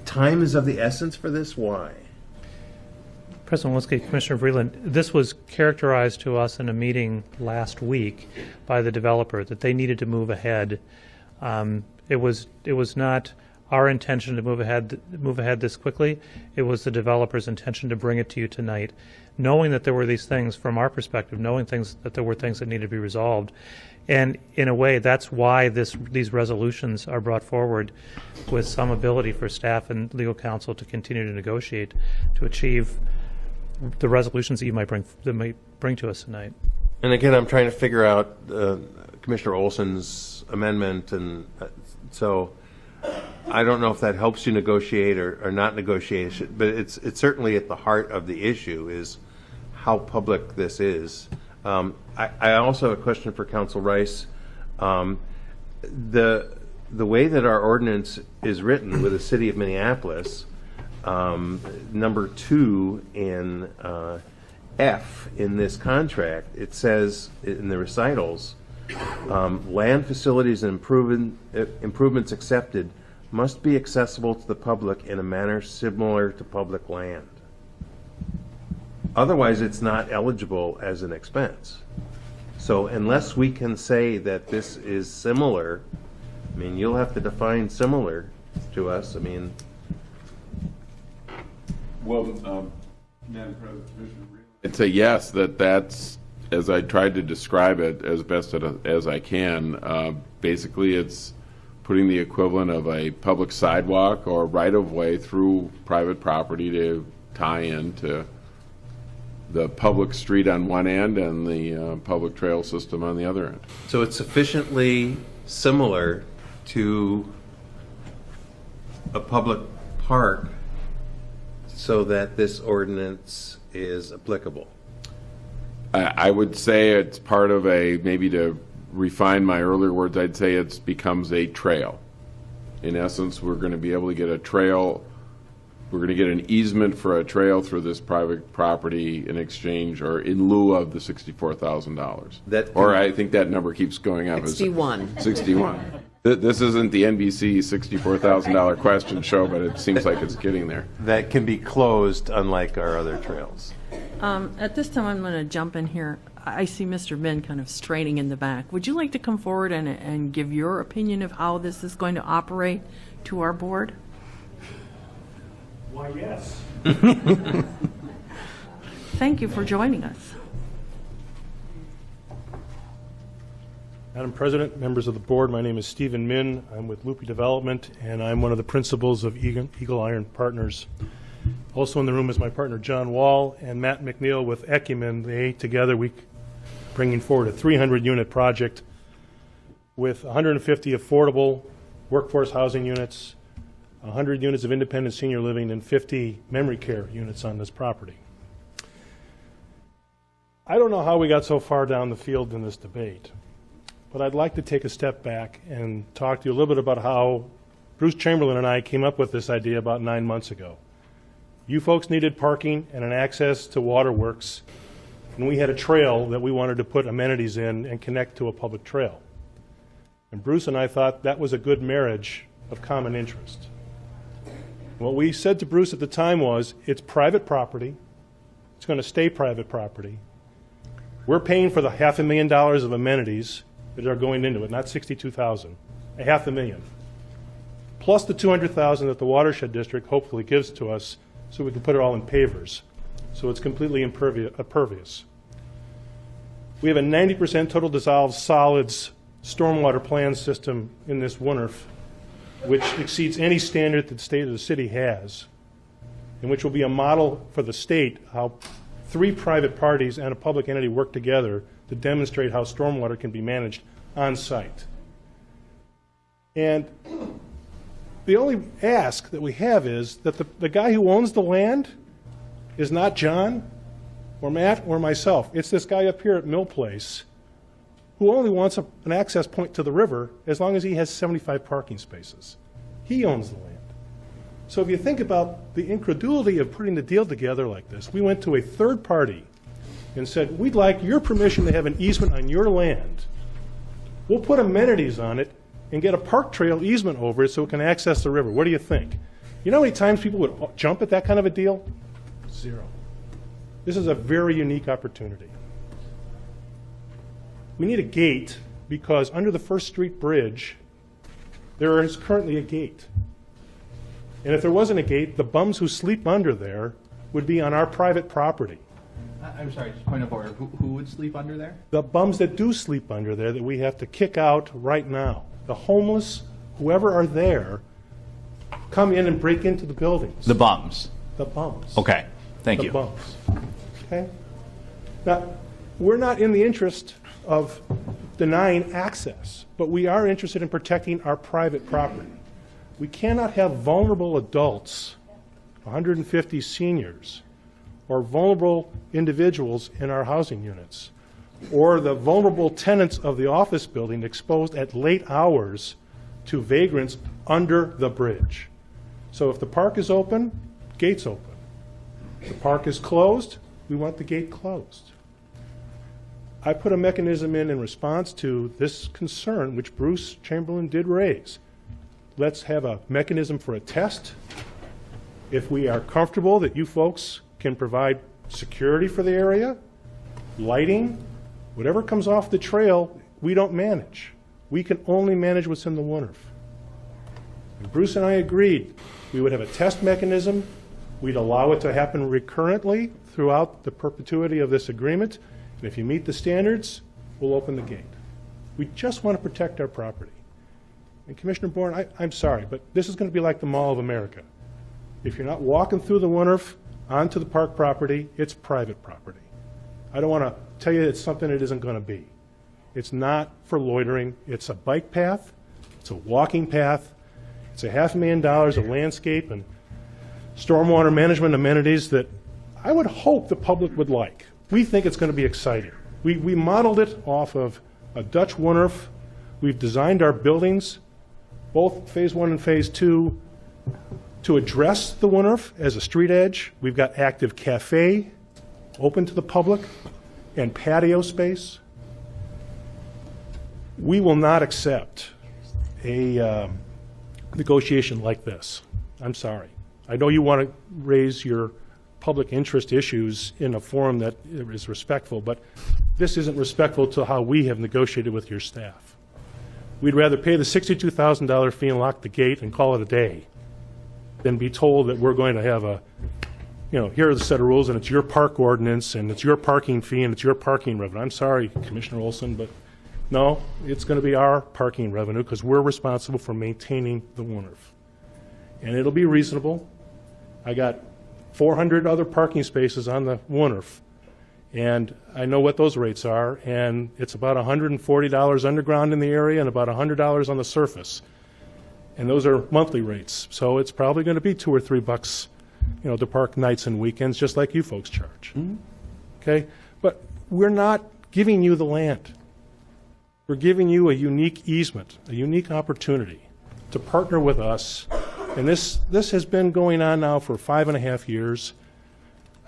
Time is of the essence for this. Why? President Walensky, Commissioner Vreeland, this was characterized to us in a meeting last week by the developer that they needed to move ahead. It was not our intention to move ahead this quickly. It was the developer's intention to bring it to you tonight, knowing that there were these things from our perspective, knowing that there were things that needed to be resolved. And in a way, that's why these resolutions are brought forward, with some ability for staff and legal counsel to continue to negotiate to achieve the resolutions that you might bring to us tonight. And again, I'm trying to figure out Commissioner Olson's amendment, and so I don't know if that helps you negotiate or not negotiate, but it's certainly at the heart of the issue is how public this is. I also have a question for Council Rice. The way that our ordinance is written with the City of Minneapolis, number 2 in F in this contract, it says in the recitals, land facilities and improvements accepted must be accessible to the public in a manner similar to public land. Otherwise, it's not eligible as an expense. So unless we can say that this is similar, I mean, you'll have to define similar to us. I mean, well, Madam President, Commissioner, I'd say yes, that's, as I tried to describe it as best as I can, basically it's putting the equivalent of a public sidewalk or right-of-way through private property to tie into the public street on one end and the public trail system on the other end. so it's sufficiently similar to a public park so that this ordinance is applicable. I would say it's part of maybe to refine my earlier words, I'd say it becomes a trail. In essence, we're going to be able to get a trail. We're going to get an easement for a trail through this private property in exchange or in lieu of the $64,000. Or I think that number keeps going up. 61. 61. This isn't the NBC $64,000 question show, but it seems like it's getting there. That can be closed, unlike our other trails. At this time, I'm going to jump in here. I see Mr. Min kind of straining in the back. Would you like to come forward and give your opinion of how this is going to operate to our board? Why, yes. Thank you for joining us. Madam President, members of the board, my name is Stephen Min. I'm with Loopy Development, and I'm one of the principals of Eagle Iron Partners. Also in the room is my partner John Wall and Matt McNeil with Ecumen. They together bringing forward a 300-unit project with 150 affordable workforce housing units, 100 units of independent senior living, and 50 memory care units on this property. I don't know how we got so far down the field in this debate, but I'd like to take a step back and talk to you a little bit about how Bruce Chamberlain and I came up with this idea about 9 months ago. You folks needed parking and an access to waterworks, and we had a trail that we wanted to put amenities in and connect to a public trail. And Bruce and I thought that was a good marriage of common interest. What we said to Bruce at the time was, it's private property, it's going to stay private property. We're paying for the $500,000 of amenities that are going into it, not $62,000, $500,000, plus the $200,000 that the watershed district hopefully gives to us, so we can put it all in pavers, so it's completely impervious. We have a 90% total dissolved solids stormwater plan system in this Woonerf, which exceeds any standard that the state of the city has. and which will be a model for the state, how 3 private parties and a public entity work together to demonstrate how stormwater can be managed on site. And the only ask that we have is that the guy who owns the land is not John or Matt or myself. It's this guy up here at Mill Place who only wants an access point to the river as long as he has 75 parking spaces. He owns the land. So if you think about the incredulity of putting the deal together like this, we went to a third party and said, we'd like your permission to have an easement on your land. We'll put amenities on it and get a park trail easement over it so it can access the river. What do you think? You know how many times people would jump at that kind of a deal? 0. This is a very unique opportunity. We need a gate because under the First Street Bridge, there is currently a gate. And if there wasn't a gate, the bums who sleep under there would be on our private property. I'm sorry, just point of order. Who would sleep under there? The bums that do sleep under there that we have to kick out right now. The homeless, whoever are there, come in and break into the buildings. The bums. The bums. Okay, thank The you. bums. Okay? Now, we're not in the interest of denying access, but we are interested in protecting our private property. We cannot have vulnerable adults, 150 seniors, or vulnerable individuals in our housing units, or the vulnerable tenants of the office building exposed at late hours to vagrants under the bridge. So if the park is open, gate's open. If the park is closed, we want the gate closed. I put a mechanism in response to this concern, which Bruce Chamberlain did raise. Let's have a mechanism for a test. If we are comfortable that you folks can provide security for the area, lighting, whatever comes off the trail, we don't manage. We can only manage what's in the Woonerf. And Bruce and I agreed we would have a test mechanism. We'd allow it to happen recurrently throughout the perpetuity of this agreement. And if you meet the standards, we'll open the gate. We just want to protect our property. And Commissioner Bourne, I'm sorry, but this is going to be like the Mall of America. If you're not walking through the Woonerf onto the park property, it's private property. I don't want to tell you it's something it isn't going to be. It's not for loitering. It's a bike path. It's a walking path. It's $500,000 of landscape and stormwater management amenities that I would hope the public would like. We think it's going to be exciting. We modeled it off of a Dutch Woonerf. We've designed our buildings, both Phase 1 and Phase 2, to address the Woonerf as a street edge. We've got active cafe, open to the public, and patio space. We will not accept a negotiation like this. I'm sorry. I know you want to raise your public interest issues in a forum that is respectful, but this isn't respectful to how we have negotiated with your staff. We'd rather pay the $62,000 fee and lock the gate and call it a day than be told that we're going to have here are the set of rules and it's your park ordinance and it's your parking fee and it's your parking revenue. I'm sorry, Commissioner Olson, but no, it's going to be our parking revenue because we're responsible for maintaining the Woonerf. And it'll be reasonable. I got 400 other parking spaces on the Woonerf, and I know what those rates are, and it's about $140 underground in the area and about $100 on the surface. And those are monthly rates, so it's probably going to be $2 or $3, to park nights and weekends, just like you folks charge. Okay? But we're not giving you the land. We're giving you a unique easement, a unique opportunity to partner with us. And this has been going on now for 5.5 years.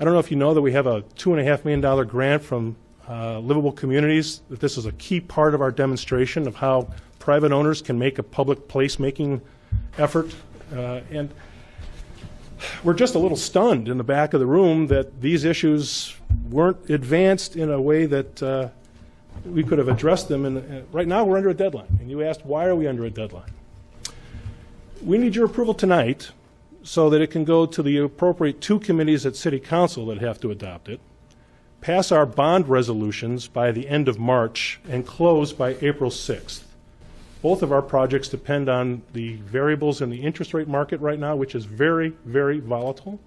I don't know if you know that we have a $2.5 million grant from Livable Communities, that this is a key part of our demonstration of how private owners can make a public place-making effort. And we're just a little stunned in the back of the room that these issues weren't advanced in a way that we could have addressed them. And right now we're under a deadline. And you asked, why are we under a deadline? We need your approval tonight so that it can go to the appropriate 2 committees at City Council that have to adopt it, pass our bond resolutions by the end of March, and close by April 6th. Both of our projects depend on the variables in the interest rate market right now, which is very, very volatile.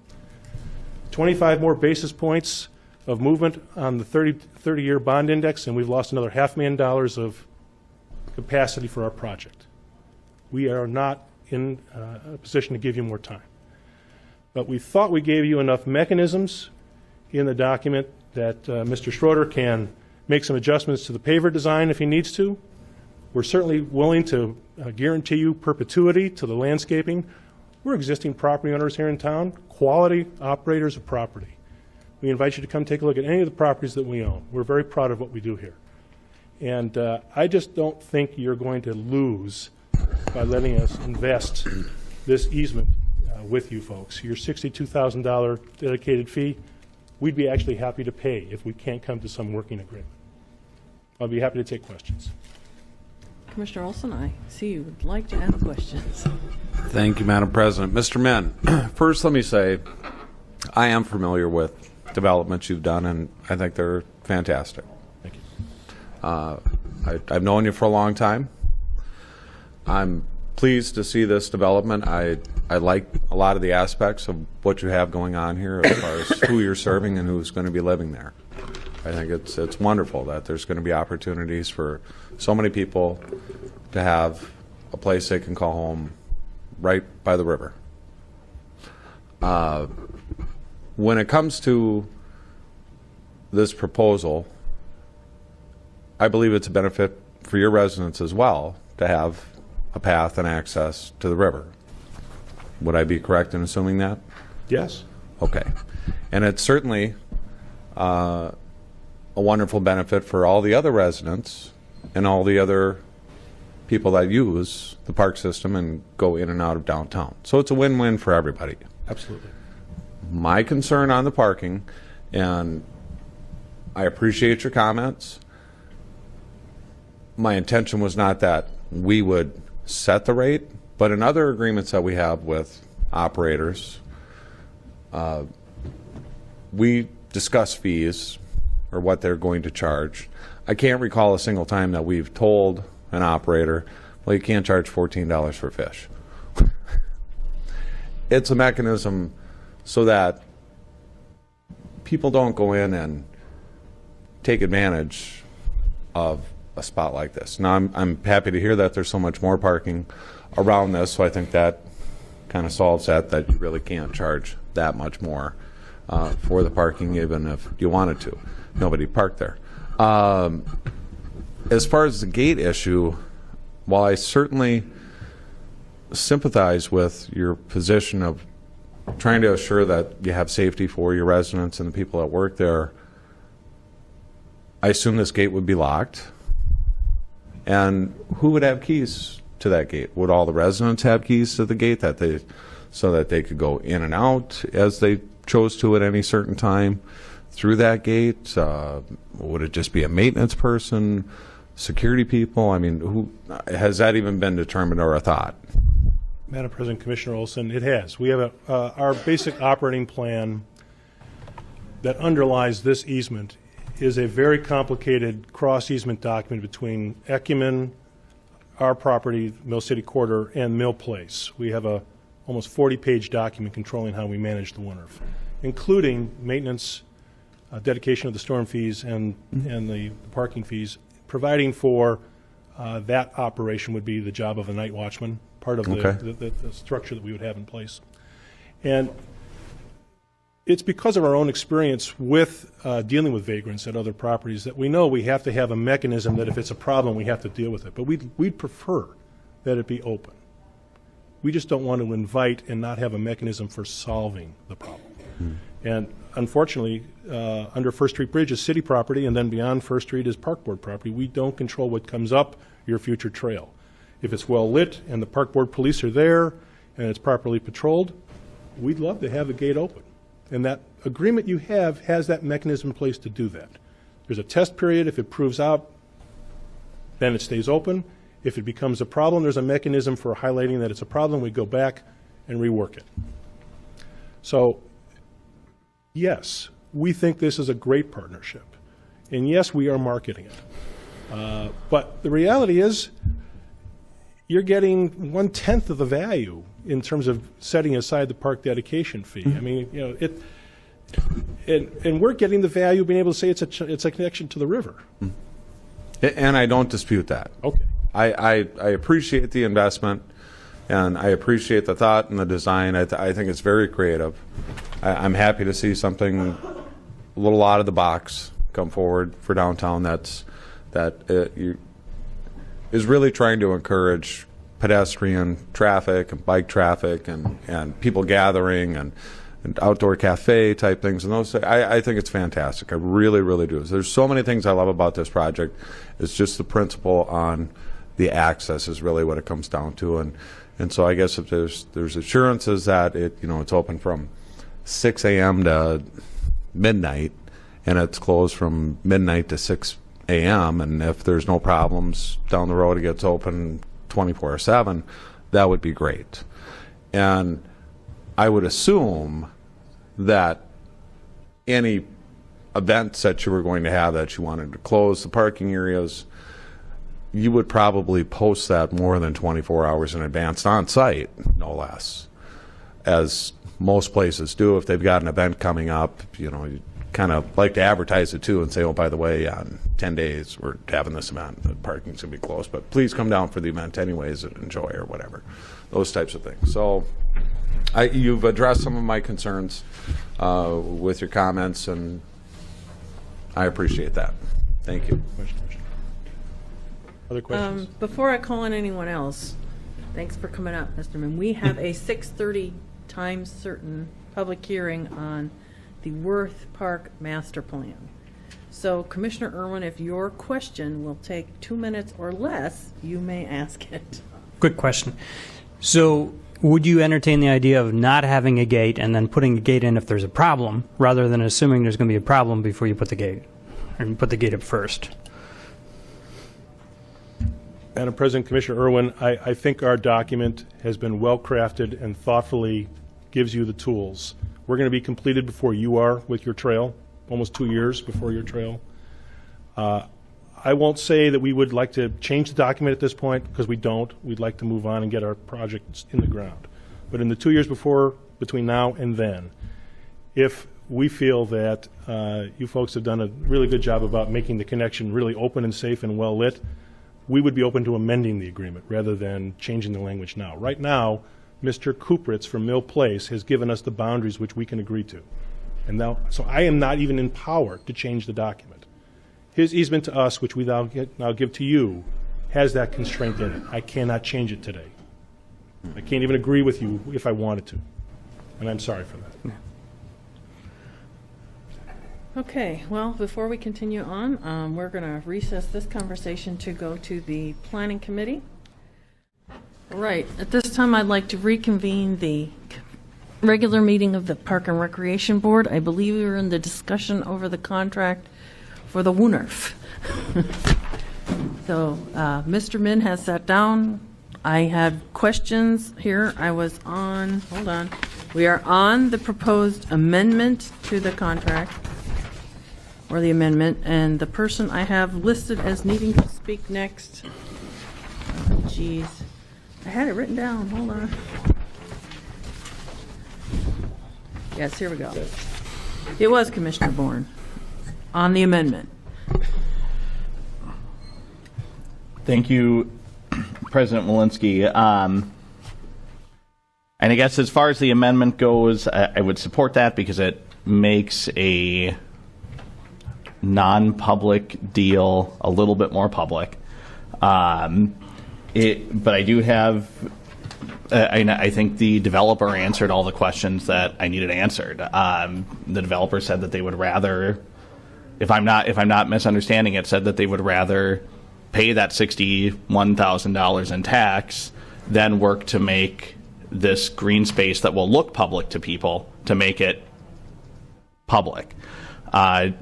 25 more basis points of movement on the 30-year bond index, and we've lost another $500,000 of capacity for our project. We are not in a position to give you more time. But we thought we gave you enough mechanisms in the document that Mr. Schroeder can make some adjustments to the paver design if he needs to. We're certainly willing to guarantee you perpetuity to the landscaping. We're existing property owners here in town, quality operators of property. We invite you to come take a look at any of the properties that we own. We're very proud of what we do here. And I just don't think you're going to lose by letting us invest this easement with you folks. Your $62,000 dedicated fee, we'd be actually happy to pay if we can't come to some working agreement. I'll be happy to take questions. Commissioner Olson, I see you would like to ask questions. Thank you, Madam President. Mr. Min, first let me say I am familiar with developments you've done, and I think they're fantastic. Thank you. I've known you for a long time. I'm pleased to see this development. I like a lot of the aspects of what you have going on here as far as who you're serving and who's going to be living there. I think it's wonderful that there's going to be opportunities for so many people to have a place they can call home right by the river. When it comes to this proposal, I believe it's a benefit for your residents as well to have a path and access to the river. Would I be correct in assuming that? Yes. Okay. And it's certainly a wonderful benefit for all the other residents and all the other people that use the park system and go in and out of downtown. So it's a win-win for everybody. Absolutely. My concern on the parking, and I appreciate your comments, my intention was not that we would set the rate, but in other agreements that we have with operators, we discuss fees or what they're going to charge. I can't recall a single time that we've told an operator, well, you can't charge $14 for fish. It's a mechanism so that people don't go in and take advantage of a spot like this. Now, I'm happy to hear that there's so much more parking around this, so I think that kind of solves that you really can't charge that much more for the parking, even if you wanted to. Nobody parked there. As far as the gate issue, while I certainly sympathize with your position of trying to assure that you have safety for your residents and the people that work there, I assume this gate would be locked. And who would have keys to that gate? Would all the residents have keys to the gate so that they could go in and out as they chose to at any certain time through that gate? Would it just be a maintenance person, security people? I mean, who has that even been determined or a thought? Madam President, Commissioner Olson, it has. We have our basic operating plan that underlies this easement is a very complicated cross-easement document between Ecumen, our property, Mill City Quarter, and Mill Place. We have a almost 40-page document controlling how we manage the Woonerf, including maintenance, dedication of the storm fees, and the parking fees. Providing for that operation would be the job of a night watchman, part of the structure that we would have in place. And it's because of our own experience with dealing with vagrants at other properties that we know we have to have a mechanism that if it's a problem, we have to deal with it. But we'd prefer that it be open. We just don't want to invite and not have a mechanism for solving the problem. And unfortunately, under First Street Bridge is city property, and then beyond First Street is Park Board property. We don't control what comes up your future trail. If it's well lit and the Park Board police are there and it's properly patrolled, we'd love to have the gate open. And that agreement you have has that mechanism in place to do that. There's a test period. If it proves out, then it stays open. If it becomes a problem, there's a mechanism for highlighting that it's a problem. We go back and rework it. So, yes, we think this is a great partnership. And yes, we are marketing it. But the reality is you're getting 1/10 of the value in terms of setting aside the park dedication fee. I mean, you know, And we're getting the value of being able to say it's a connection to the river. And I don't dispute that. Okay. I appreciate the investment, and I appreciate the thought and the design. I think it's very creative. I'm happy to see something a little out of the box come forward for downtown that is really trying to encourage pedestrian traffic and bike traffic and people gathering and outdoor cafe type things, and those. I think it's fantastic. I really, really do. There's so many things I love about this project. It's just the principle on the access is really what it comes down to, and so I guess if there's assurances that it's open from 6 a.m. to midnight, and it's closed from midnight to 6 a.m., and if there's no problems down the road, it gets open 24/7. That would be great, and I would assume that any events that you were going to have that you wanted to close the parking areas, you would probably post that more than 24 hours in advance on site, no less, as most places do. If they've got an event coming up, you kind of like to advertise it too and say, oh, by the way, on 10 days we're having this event, the parking's going to be closed, but please come down for the event anyways and enjoy or whatever, those types of things. So you've addressed some of my concerns with your comments, and I appreciate that. Thank you. Other questions? Before I call on anyone else, thanks for coming up, Mr. Min. We have a 6:30 time certain public hearing on the Worth Park Master Plan. So, Commissioner Irwin, if your question will take 2 minutes or less, you may ask it. Quick question. So, would you entertain the idea of not having a gate and then putting a gate in if there's a problem, rather than assuming there's going to be a problem before you put the gate, or you put the gate up first? Madam President, Commissioner Irwin, I think our document has been well-crafted and thoughtfully gives you the tools. We're going to be completed before you are with your trail, almost 2 years before your trail. I won't say that we would like to change the document at this point, because we don't. We'd like to move on and get our projects in the ground. But in the 2 years between now and then, if we feel that you folks have done a really good job about making the connection really open and safe and well-lit, we would be open to amending the agreement rather than changing the language now. Right now, Mr. Kupritz from Mill Place has given us the boundaries which we can agree to. And now, so I am not even in power to change the document. His easement to us, which we now give to you, has that constraint in it. I cannot change it today. I can't even agree with you if I wanted to. And I'm sorry for that. Okay, well, before we continue on, we're going to recess this conversation to go to the Planning Committee. All right, at this time, I'd like to reconvene the regular meeting of the Park and Recreation Board. I believe we were in the discussion over the contract for the Woonerf. So, Mr. Min has sat down. I had questions here. hold on. We are on the proposed amendment to the contract, or the amendment, and the person I have listed as needing to speak next, oh, geez, I had it written down, hold on. Yes, here we go. It was Commissioner Bourne on the amendment. Thank you, President Walensky. And I guess as far as the amendment goes, I would support that because it makes a non-public deal a little bit more public. But I do have, I think the developer answered all the questions that I needed answered. The developer said that they would rather, if I'm not misunderstanding it, said that they would rather pay that $61,000 in tax than work to make this green space that will look public to people, to make it public.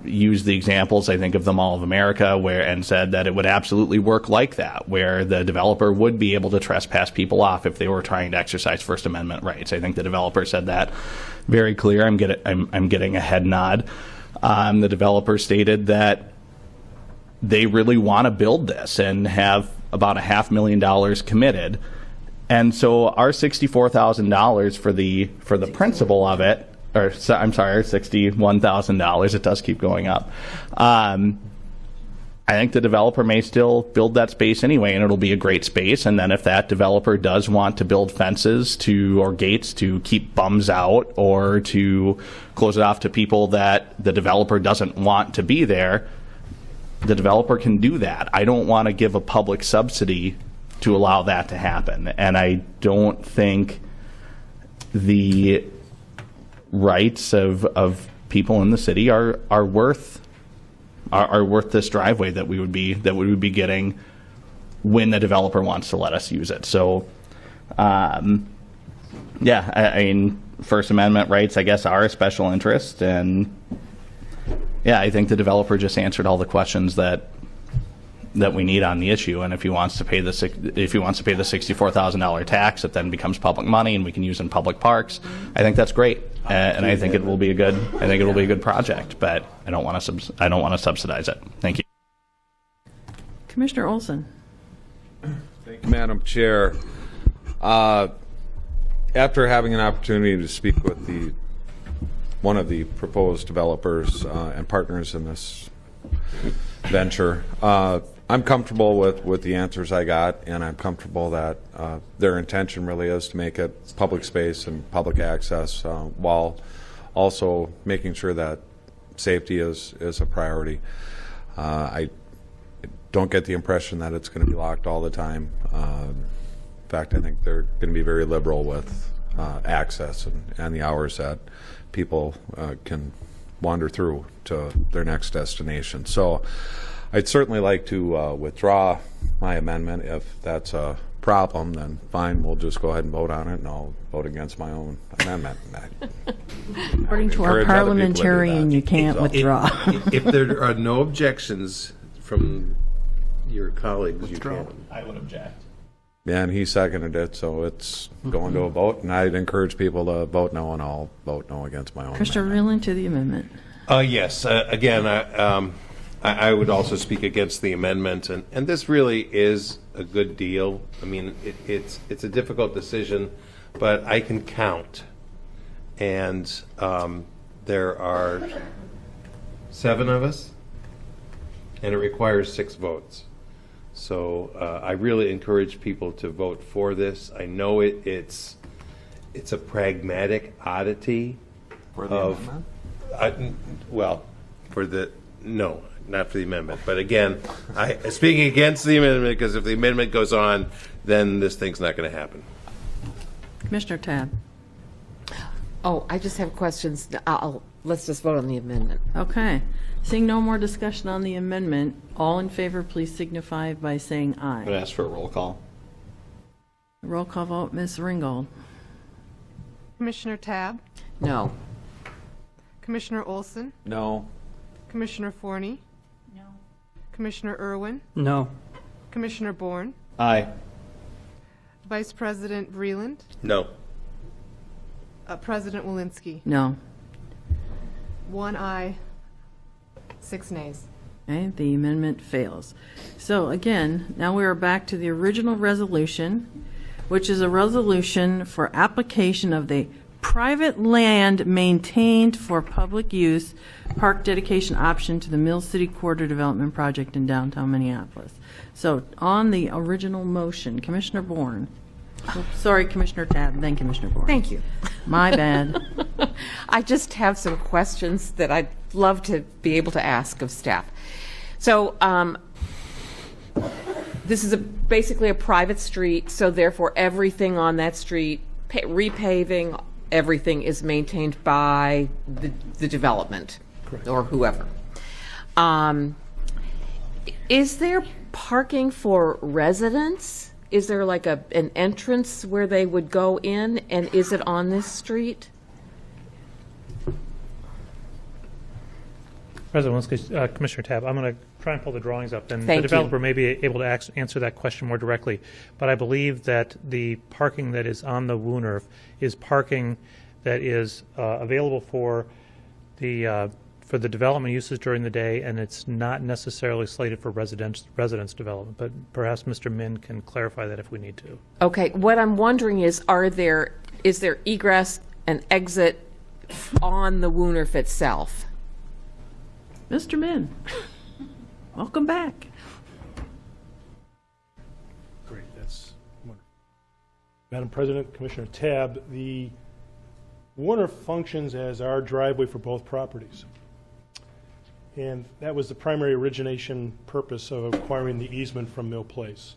Use the examples, I think, of the Mall of America, and said that it would absolutely work like that, where the developer would be able to trespass people off if they were trying to exercise First Amendment rights. I think the developer said that very clear. I'm getting a head nod. The developer stated that they really want to build this and have about $500,000 committed. And so our $64,000 for the principle of it, I'm sorry, $61,000. It does keep going up. I think the developer may still build that space anyway, and it'll be a great space. And then if that developer does want to build fences or gates to keep bums out, or to close it off to people that the developer doesn't want to be there, the developer can do that. I don't want to give a public subsidy to allow that to happen. And I don't think the rights of people in the city are worth this driveway that we would be getting when the developer wants to let us use it. So, I mean, First Amendment rights, I guess, are a special interest, and yeah, I think the developer just answered all the questions that we need on the issue. And if he wants to pay the $64,000 tax, it then becomes public money, and we can use in public parks. I think that's great, and I think it will be a good project. But I don't want to subsidize it. Thank you, Commissioner Olson. Thank you, Madam Chair. After having an opportunity to speak with one of the proposed developers and partners in this venture, I'm comfortable with the answers I got, and I'm comfortable that their intention really is to make it public space and public access, while also making sure that safety is a priority. I don't get the impression that it's going to be locked all the time. In fact, I think they're going to be very liberal with access and the hours that people can wander through to their next destination. So I'd certainly like to withdraw my amendment. If that's a problem, then fine, we'll just go ahead and vote on it, and I'll vote against my own amendment. According to our parliamentarian, you can't withdraw. If there are no objections from your colleagues, you can. I would object. Yeah, and he seconded it, so it's going to a vote, and I'd encourage people to vote no, and I'll vote no against my own Commissioner amendment. Reeland to the amendment. Yes. Again, I would also speak against the amendment, and this really is a good deal. I mean, it's a difficult decision, but I can count, and there are 7 of us, and it requires 6 votes. So I really encourage people to vote for this. I know it's a pragmatic oddity. For the amendment? No, not for the amendment. But again, speaking against the amendment, because if the amendment goes on, then this thing's not going to happen. Commissioner Tabb. Oh, I just have questions. Let's just vote on the amendment. Okay. Seeing no more discussion on the amendment, all in favor, please signify by saying aye. I'm going to ask for a roll call. Roll call vote, Ms. Ringgold. Commissioner Tabb? No. Commissioner Olson? No. Commissioner Forney? No. Commissioner Irwin? No. Commissioner Bourne? Aye. Vice President Vreeland? No. President Walensky? No. 1 aye, 6 nays. Okay, the amendment fails. So again, now we are back to the original resolution, which is a resolution for application of the private land maintained for public use park dedication option to the Mill City Corridor Development Project in downtown Minneapolis. So on the original motion, Commissioner Bourne. Sorry, Commissioner Tabb, then Commissioner Bourne. Thank you. My bad. I just have some questions that I'd love to be able to ask of staff. So this is basically a private street, so therefore everything on that street, repaving, everything is maintained by the development. Correct. Or whoever. Is there parking for residents? Is there like an entrance where they would go in, and is it on this street? President Walensky, Commissioner Tabb, I'm going to try and pull the drawings up, and Thank the developer may be able to answer that question more directly. But I believe that the parking that is on the Woonerf is parking that is available for the development uses during the day, and it's not necessarily slated for residence development. But perhaps Mr. Min can clarify that if we need to. Okay, what I'm wondering is there egress and exit on the Woonerf itself. Mr. Min, welcome back. Great, that's wonderful. Madam President, Commissioner Tabb, the Woonerf functions as our driveway for both properties. And that was the primary origination purpose of acquiring the easement from Mill Place.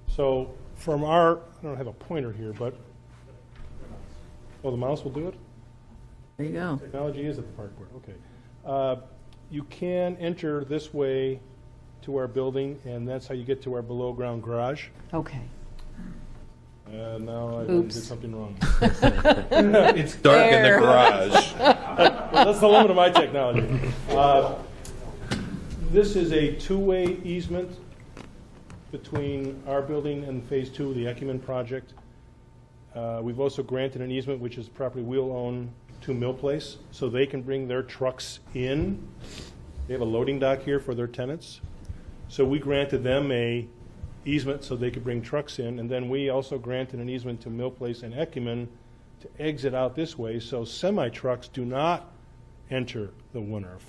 So from our, I don't have a pointer here, but, oh, the mouse will do it? There you go. Technology is at the park board, okay. You can enter this way to our building, and that's how you get to our below-ground garage. Okay. Now I Oops. did something wrong. It's dark in the There. garage. Well, that's the limit of my technology. This is a two-way easement between our building and Phase 2 of the Ecumen project. We've also granted an easement, which is property we'll own, to Mill Place, so they can bring their trucks in. They have a loading dock here for their tenants. So we granted them a easement so they could bring trucks in, and then we also granted an easement to Mill Place and Ecumen to exit out this way, so semi-trucks do not enter the Woonerf.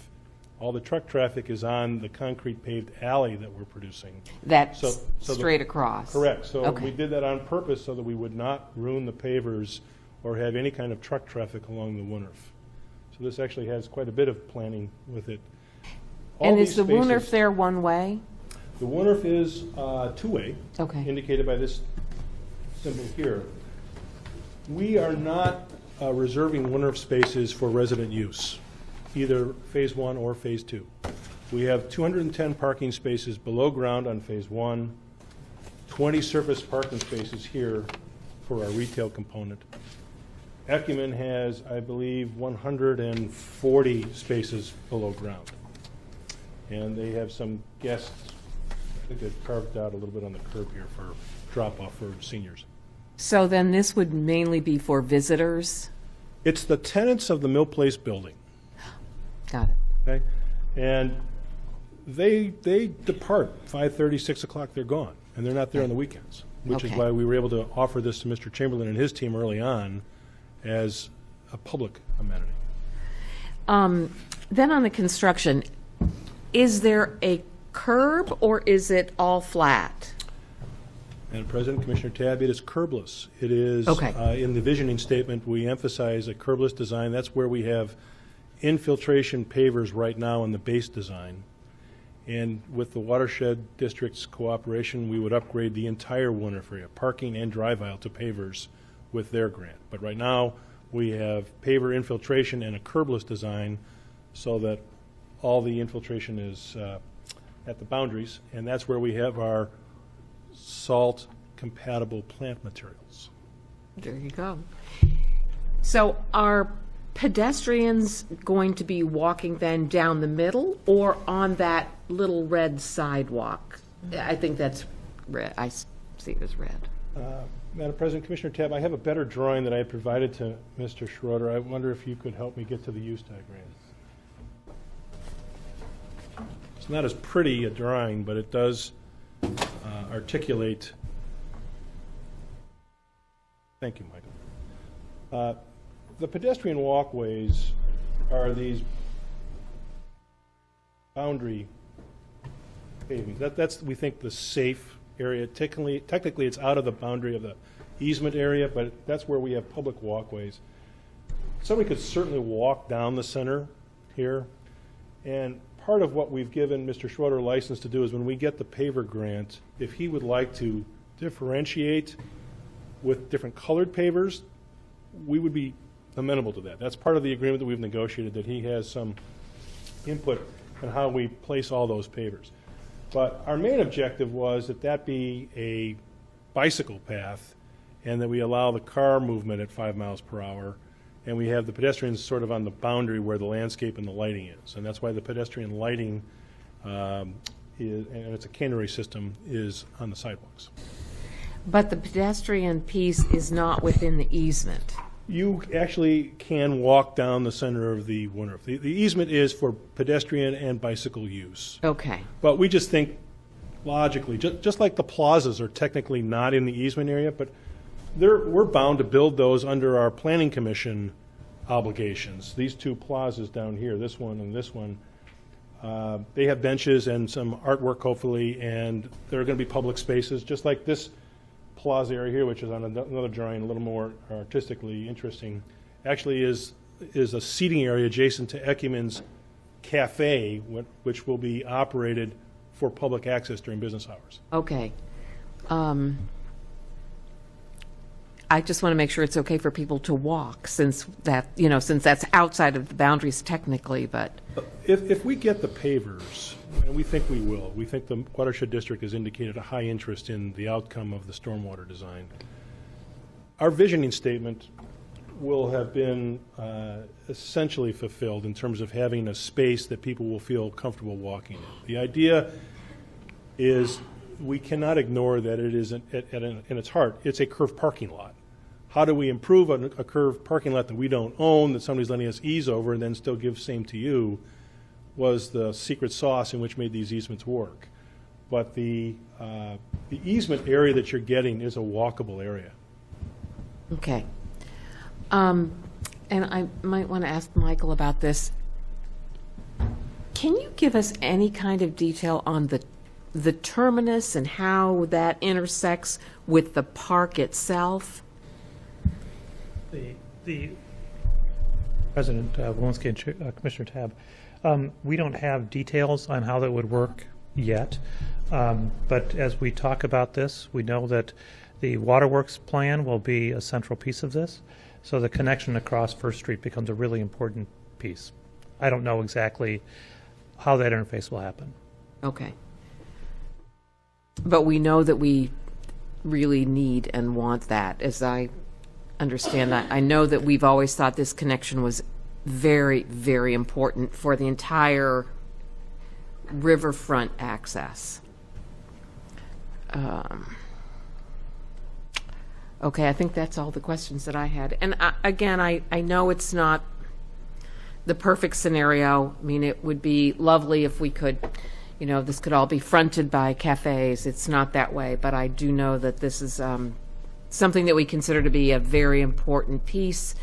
All the truck traffic is on the concrete paved alley that we're producing. That's So the- straight across. Correct. So Okay. we did that on purpose so that we would not ruin the pavers or have any kind of truck traffic along the Woonerf. So this actually has quite a bit of planning with it. All And these is the spaces- Woonerf there one way? The Woonerf is two-way, Okay. indicated by this symbol here. We are not reserving Woonerf spaces for resident use, either Phase 1 or Phase 2. We have 210 parking spaces below ground on Phase 1, 20 surface parking spaces here for our retail component. Ecumen has, I believe, 140 spaces below ground. And they have some guests, I think they've carved out a little bit on the curb here for drop-off for seniors. So then this would mainly be for visitors? It's the tenants of the Mill Place building, Got it. okay? And they depart 5:30, 6 o'clock, they're gone, and they're not there on the weekends, which is Okay. why we were able to offer this to Mr. Chamberlain and his team early on as a public amenity. Then on the construction, is there a curb or is it all flat? Madam President, Commissioner Tabb, it is curbless. It is, Okay. in the visioning statement, we emphasize a curbless design. That's where we have infiltration pavers right now in the base design. And with the watershed district's cooperation, we would upgrade the entire Woonerf area, parking and drive aisle, to pavers with their grant. But right now, we have paver infiltration and a curbless design so that all the infiltration is at the boundaries, and that's where we have our salt-compatible plant materials. There you go. So are pedestrians going to be walking then down the middle or on that little red sidewalk? I think that's red. I see it as red. Madam President, Commissioner Tabb, I have a better drawing that I provided to Mr. Schroeder. I wonder if you could help me get to the use diagram. It's not as pretty a drawing, but it does articulate. Thank you, Michael. The pedestrian walkways are these boundary pavings. That's, we think, the safe area. Technically, it's out of the boundary of the easement area, but that's where we have public walkways. Somebody could certainly walk down the center here, and part of what we've given Mr. Schroeder a license to do is when we get the paver grant, if he would like to differentiate with different colored pavers, we would be amenable to that. That's part of the agreement that we've negotiated, that he has some input on how we place all those pavers. But our main objective was that that be a bicycle path and that we allow the car movement at 5 miles per hour, and we have the pedestrians sort of on the boundary where the landscape and the lighting is. And that's why the pedestrian lighting, and it's a cannery system, is on the sidewalks. But the pedestrian piece is not within the easement. You actually can walk down the center of the Woonerf. The easement is for pedestrian and bicycle use. Okay. But we just think logically, just like the plazas are technically not in the easement area, but we're bound to build those under our planning commission obligations. These two plazas down here, this one and this one, they have benches and some artwork, hopefully, and there are going to be public spaces, just like this plaza area here, which is on another drawing, a little more artistically interesting, actually is a seating area adjacent to Ecumen's Cafe, which will be operated for public access during business hours. Okay. I just want to make sure it's okay for people to walk, since that's outside of the boundaries technically, but. If we get the pavers, and we think we will, we think the Watershed District has indicated a high interest in the outcome of the stormwater design. Our visioning statement will have been essentially fulfilled in terms of having a space that people will feel comfortable walking in. The idea is we cannot ignore that it is, in its heart, it's a curved parking lot. How do we improve a curved parking lot that we don't own, that somebody's letting us ease over and then still give same to you, was the secret sauce in which made these easements work. But the easement area that you're getting is a walkable area. Okay. And I might want to ask Michael about this. Can you give us any kind of detail on the terminus and how that intersects with the park itself? The President Walensky and Commissioner Tabb, we don't have details on how that would work yet, but as we talk about this, we know that the waterworks plan will be a central piece of this, so the connection across First Street becomes a really important piece. I don't know exactly how that interface will happen. Okay. But we know that we really need and want that, as I understand that. I know that we've always thought this connection was very, very important for the entire riverfront access. Okay, I think that's all the questions that I had. And again, I know it's not the perfect scenario. I mean, it would be lovely if we could, this could all be fronted by cafes. It's not that way, but I do know that this is something that we consider to be a very important piece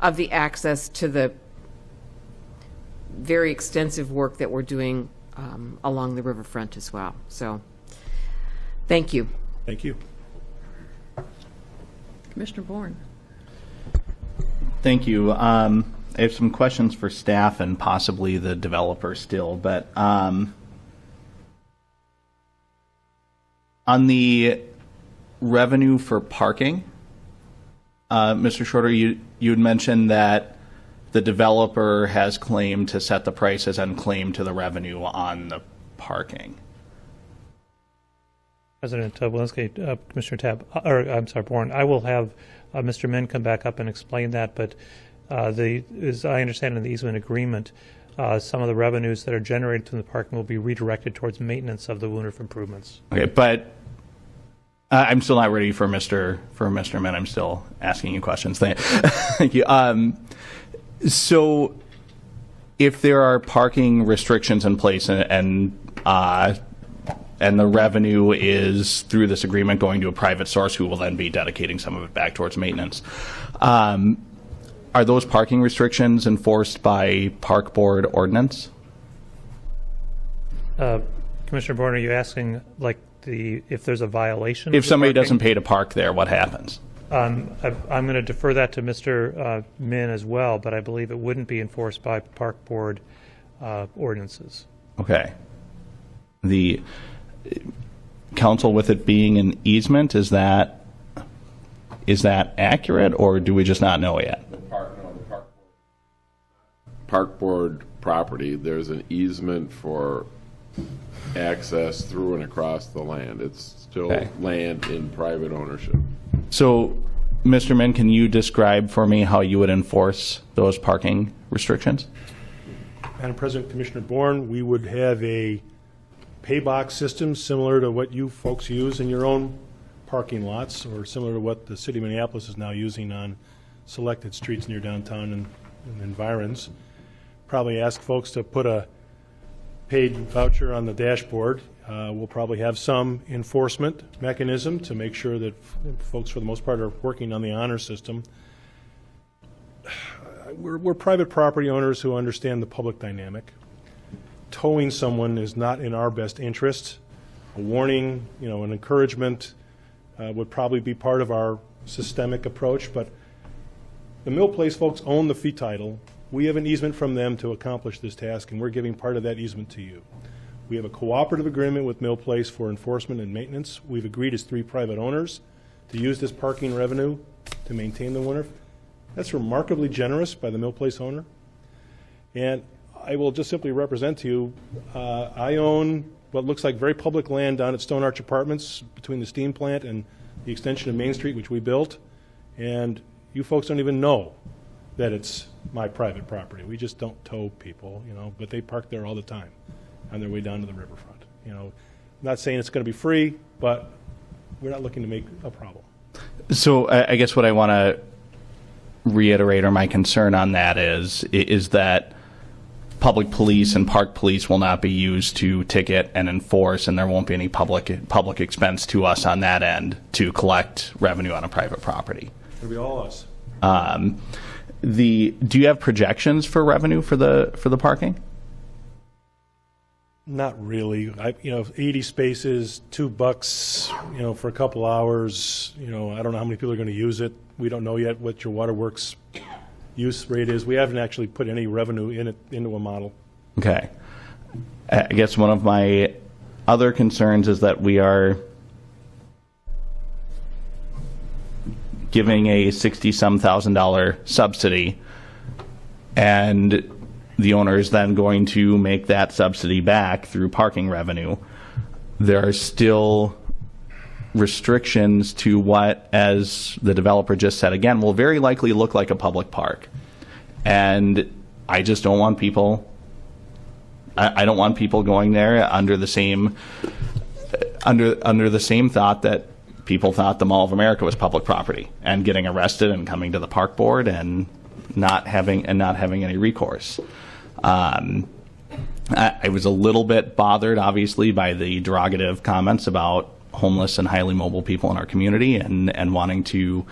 of the access to the very extensive work that we're doing along the riverfront as well. So, thank you. Thank you. Commissioner Bourne. Thank you. I have some questions for staff and possibly the developer still, but on the revenue for parking, Mr. Schroeder, you had mentioned that the developer has claimed to set the prices and claim to the revenue on the parking. President Walensky, Commissioner Tabb, I'm sorry, Bourne, I will have Mr. Min come back up and explain that, but as I understand in the easement agreement, some of the revenues that are generated from the parking will be redirected towards maintenance of the Woonerf improvements. Okay, but I'm still not ready for Mr. Min. I'm still asking you questions. Thank you. So, if there are parking restrictions in place and the revenue is through this agreement going to a private source who will then be dedicating some of it back towards maintenance, are those parking restrictions enforced by Park Board ordinance? Commissioner Bourne, are you asking if there's a violation? If somebody doesn't pay to park there, what happens? I'm going to defer that to Mr. Min as well, but I believe it wouldn't be enforced by Park Board ordinances. Okay. The council, with it being an easement, is that accurate, or do we just not know yet? Park Board property, there's an easement for access through and across the land. It's still land in private ownership. So, Mr. Min, can you describe for me how you would enforce those parking restrictions? Madam President, Commissioner Bourne, we would have a pay box system similar to what you folks use in your own parking lots, or similar to what the city of Minneapolis is now using on selected streets near downtown and environs. Probably ask folks to put a paid voucher on the dashboard. We'll probably have some enforcement mechanism to make sure that folks, for the most part, are working on the honor system. we're private property owners who understand the public dynamic. Towing someone is not in our best interest. A warning, an encouragement would probably be part of our systemic approach, but the Mill Place folks own the fee title. We have an easement from them to accomplish this task, and we're giving part of that easement to you. We have a cooperative agreement with Mill Place for enforcement and maintenance. We've agreed as 3 private owners to use this parking revenue to maintain the Woonerf. That's remarkably generous by the Mill Place owner. And I will just simply represent to you, I own what looks like very public land down at Stone Arch Apartments between the steam plant and the extension of Main Street, which we built. And you folks don't even know that it's my private property. We just don't tow people, but they park there all the time on their way down to the riverfront. I'm not saying it's going to be free, but we're not looking to make a problem. So I guess what I want to reiterate, or my concern on that is that public police and park police will not be used to ticket and enforce, and there won't be any public expense to us on that end to collect revenue on a private property. It'll be all us. Do you have projections for revenue for the parking? Not really. 80 spaces, $2, for a couple hours. I don't know how many people are going to use it. We don't know yet what your waterworks use rate is. We haven't actually put any revenue into a model. Okay. I guess one of my other concerns is that we are giving a $60-some thousand subsidy, and the owner is then going to make that subsidy back through parking revenue. There are still restrictions to what, as the developer just said again, will very likely look like a public park. And I just don't want people, I don't want people going there under the same thought that people thought the Mall of America was public property, and getting arrested and coming to the park board and not having any recourse. I was a little bit bothered, obviously, by the derogative comments about homeless and highly mobile people in our community, and wanting to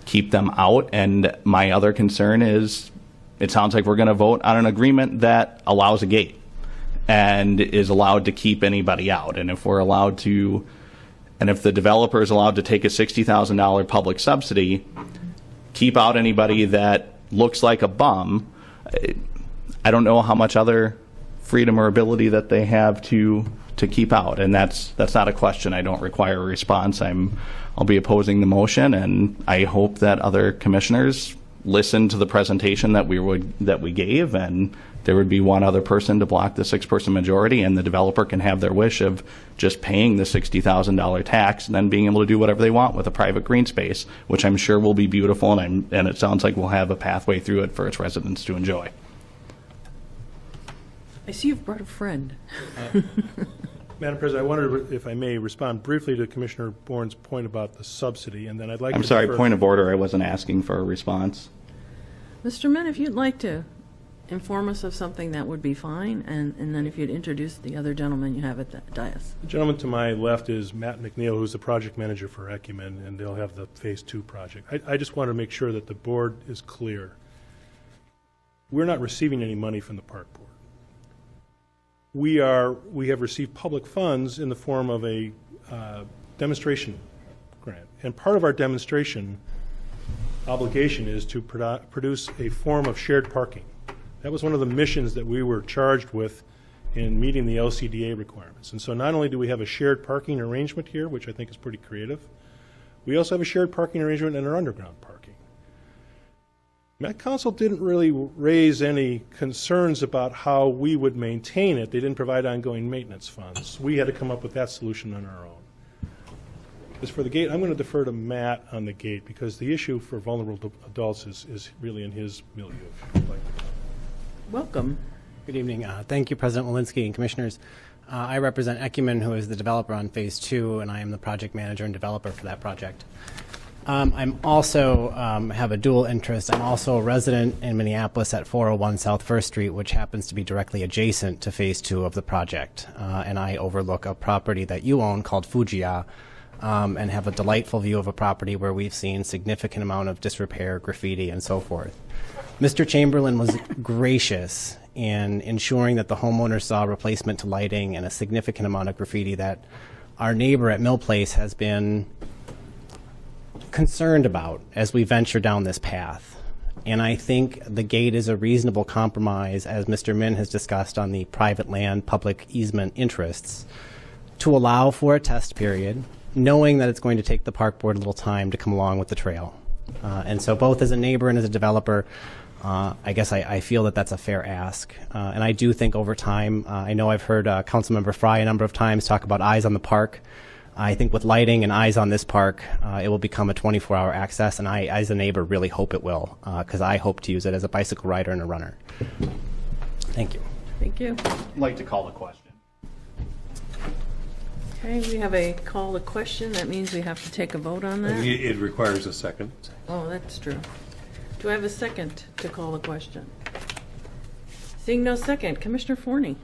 keep them out. And my other concern is, it sounds like we're going to vote on an agreement that allows a gate and is allowed to keep anybody out. And if the developer is allowed to take a $60,000 public subsidy, keep out anybody that looks like a bum, I don't know how much other freedom or ability that they have to keep out. And that's not a question. I don't require a response. I'll be opposing the motion, and I hope that other commissioners listen to the presentation that we gave, and there would be one other person to block the 6-person majority, and the developer can have their wish of just paying the $60,000 tax and then being able to do whatever they want with a private green space, which I'm sure will be beautiful, and it sounds like we'll have a pathway through it for its residents to enjoy. I see you've brought a friend. Madam President, I wondered if I may respond briefly to Commissioner Bourne's point about the subsidy, and then I'd like I'm to sorry, defer- point of order. I wasn't asking for a response. Mr. Min, if you'd like to inform us of something, that would be fine, and then if you'd introduce the other gentleman you have at the dais. The gentleman to my left is Matt McNeil, who's the project manager for Ecumen, and they'll have the Phase 2 project. I just want to make sure that the board is clear. We're not receiving any money from the park board. We have received public funds in the form of a demonstration grant, and part of our demonstration obligation is to produce a form of shared parking. That was one of the missions that we were charged with in meeting the LCDA requirements. And so not only do we have a shared parking arrangement here, which I think is pretty creative, we also have a shared parking arrangement in our underground parking. Met Council didn't really raise any concerns about how we would maintain it. They didn't provide ongoing maintenance funds. We had to come up with that solution on our own. As for the gate, I'm going to defer to Matt on the gate, because the issue for vulnerable adults is really in his milieu. Welcome. Good evening. Thank you, President Walensky and Commissioners. I represent Ecumen, who is the developer on Phase 2, and I am the project manager and developer for that project. I'm also have a dual interest. I'm also a resident in Minneapolis at 401 South 1st Street, which happens to be directly adjacent to Phase 2 of the project. And I overlook a property that you own called Fujiya, and have a delightful view of a property where we've seen significant amount of disrepair, graffiti, and so forth. Mr. Chamberlain was gracious in ensuring that the homeowner saw replacement to lighting and a significant amount of graffiti that our neighbor at Mill Place has been concerned about as we venture down this path. And I think the gate is a reasonable compromise, as Mr. Min has discussed, on the private land, public easement interests, to allow for a test period, knowing that it's going to take the park board a little time to come along with the trail. And so both as a neighbor and as a developer, I guess I feel that that's a fair ask. And I do think over time, I know I've heard Councilmember Fry a number of times talk about eyes on the park. I think with lighting and eyes on this park, it will become a 24-hour access, and I, as a neighbor, really hope it will, because I hope to use it as a bicycle rider and a runner. Thank you. Thank you. I'd like to call the question. Okay, we have a call to question. That means we have to take a vote on that. It requires a second. Oh, that's true. Do I have a second to call the question? Seeing no second, Commissioner Forney.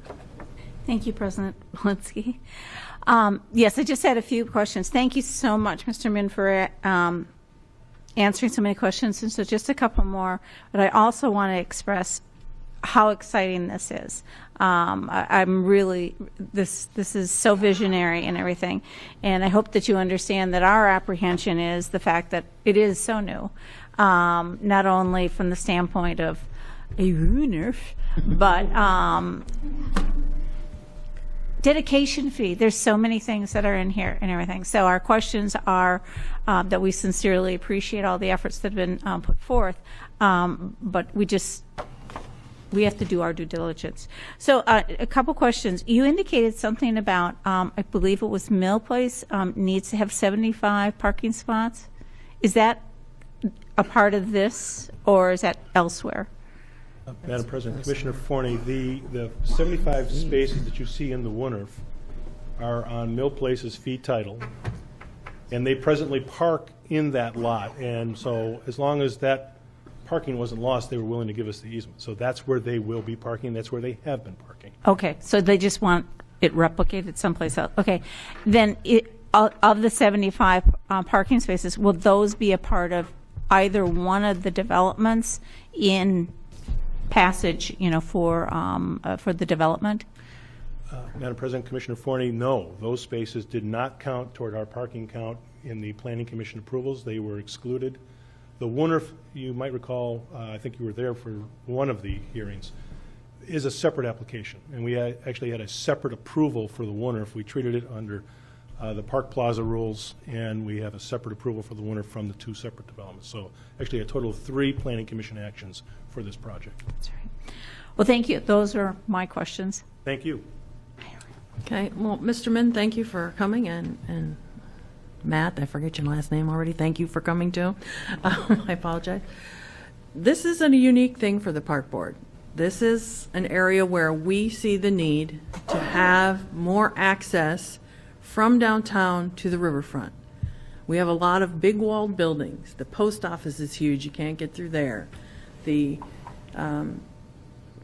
Thank you, President Walensky. Yes, I just had a few questions. Thank you so much, Mr. Min, for answering so many questions. And so just a couple more. But I also want to express how exciting this is. I'm really, this is so visionary and everything. And I hope that you understand that our apprehension is the fact that it is so new, not only from the standpoint of a Woonerf, but dedication fee. There's so many things that are in here and everything. So our questions are that we sincerely appreciate all the efforts that have been put forth, but we have to do our due diligence. So a couple questions. You indicated something about, I believe it was Mill Place, needs to have 75 parking spots. Is that a part of this, or is that elsewhere? Madam President, Commissioner Forney, the 75 spaces that you see in the Woonerf are on Mill Place's fee title, and they presently park in that lot. And so as long as that parking wasn't lost, they were willing to give us the easement. So that's where they will be parking. That's where they have been parking. Okay, so they just want it replicated someplace else. Okay, then of the 75 parking spaces, will those be a part of either one of the developments in passage, for the development? Madam President, Commissioner Forney, no. Those spaces did not count toward our parking count in the Planning Commission approvals. They were excluded. The Woonerf, you might recall, I think you were there for one of the hearings, is a separate application. And we actually had a separate approval for the Woonerf. We treated it under the Park Plaza rules, and we have a separate approval for the Woonerf from the two separate developments. So actually a total of 3 Planning Commission actions for this project. That's right. Well, thank you. Those are my questions. Thank you. Okay, well, Mr. Min, thank you for coming, and Matt, I forget your last name already. Thank you for coming too. I apologize. This is a unique thing for the Park Board. This is an area where we see the need to have more access from downtown to the riverfront. We have a lot of big walled buildings. The post office is huge. You can't get through there. The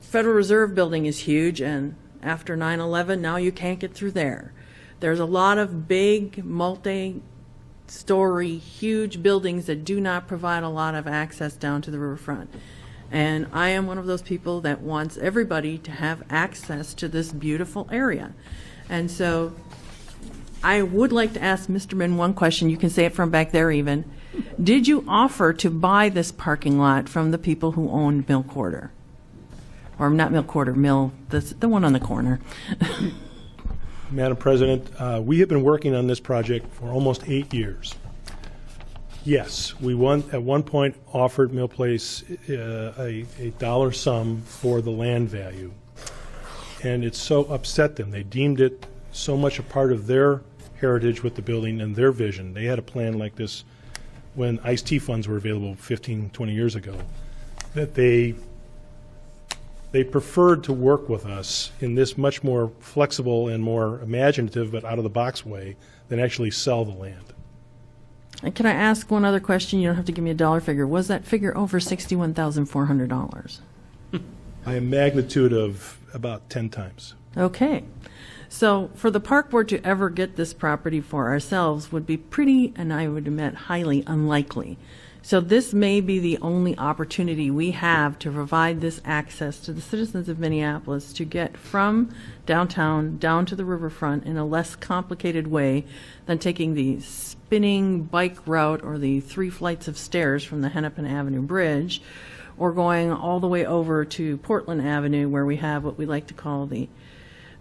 Federal Reserve building is huge, and after 9/11, now you can't get through there. There's a lot of big, multi-story, huge buildings that do not provide a lot of access down to the riverfront. And I am one of those people that wants everybody to have access to this beautiful area. And so I would like to ask Mr. Min one question. You can say it from back there even. Did you offer to buy this parking lot from the people who owned Mill Quarter? Or not Mill Quarter, the one on the corner. Madam President, we have been working on this project for almost 8 years. Yes, we at one point offered Mill Place a dollar sum for the land value, and it so upset them. They deemed it so much a part of their heritage with the building and their vision. They had a plan like this when ICE-T funds were available 15, 20 years ago, that they preferred to work with us in this much more flexible and more imaginative but out-of-the-box way than actually sell the land. And can I ask one other question? You don't have to give me a dollar figure. Was that figure over $61,400? By a magnitude of about 10 times. Okay. So for the Park Board to ever get this property for ourselves would be pretty, and I would admit, highly unlikely, So this may be the only opportunity we have to provide this access to the citizens of Minneapolis to get from downtown down to the riverfront in a less complicated way than taking the spinning bike route or the 3 flights of stairs from the Hennepin Avenue Bridge, or going all the way over to Portland Avenue, where we have what we like to call the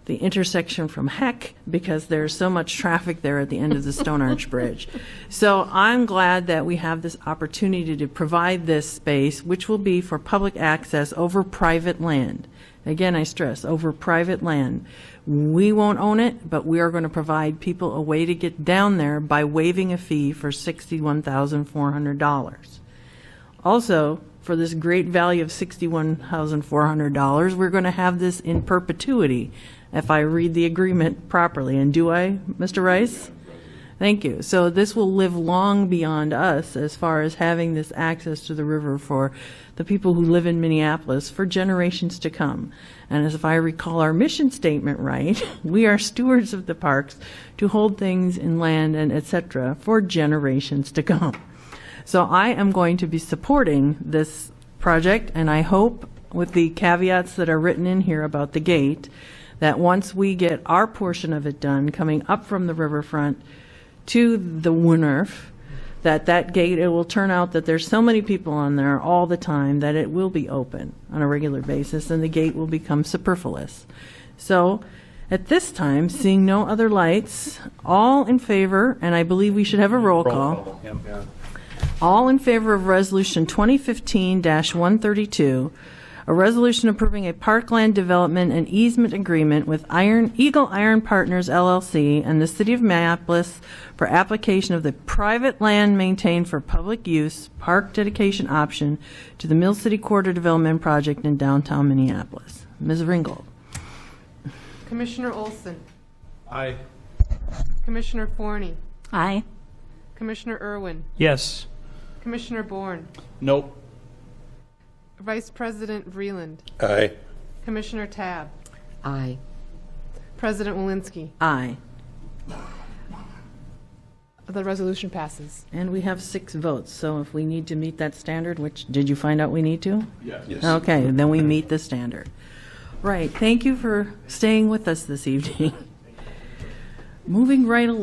intersection from heck, because there's so much traffic there at the end of the Stone Arch Bridge. So I'm glad that we have this opportunity to provide this space, which will be for public access over private land. Again, I stress, over private land. We won't own it, but we are going to provide people a way to get down there by waiving a fee for $61,400. Also, for this great value of $61,400, we're going to have this in perpetuity, if I read the agreement properly. And do I, Mr. Rice? Thank you. So this will live long beyond us as far as having this access to the river for the people who live in Minneapolis for generations to come. And as if I recall our mission statement right, we are stewards of the parks to hold things in land and et cetera for generations to come. So I am going to be supporting this project, and I hope, with the caveats that are written in here about the gate, that once we get our portion of it done, coming up from the riverfront to the Woonerf, that gate, it will turn out that there's so many people on there all the time that it will be open on a regular basis, and the gate will become superfluous. So at this time, seeing no other lights, all in favor, and I believe we should have a roll call. All in favor of Resolution 2015-132, a resolution approving a Parkland development and easement agreement with Eagle Iron Partners, LLC, and the City of Minneapolis for application of the private land maintained for public use park dedication option to the Mill City Corridor Development Project in downtown Minneapolis. Ms. Ringgold. Commissioner Olson. Aye. Commissioner Forney. Aye. Commissioner Irwin. Yes. Commissioner Bourne. Nope. Vice President Vreeland. Aye. Commissioner Tabb. Aye. President Walensky. Aye. The resolution passes. And we have 6 votes, so if we need to meet that standard, which, did you find out we need to? Yes. Okay, then we meet the standard. Right, thank you for staying with us this evening. Moving right along.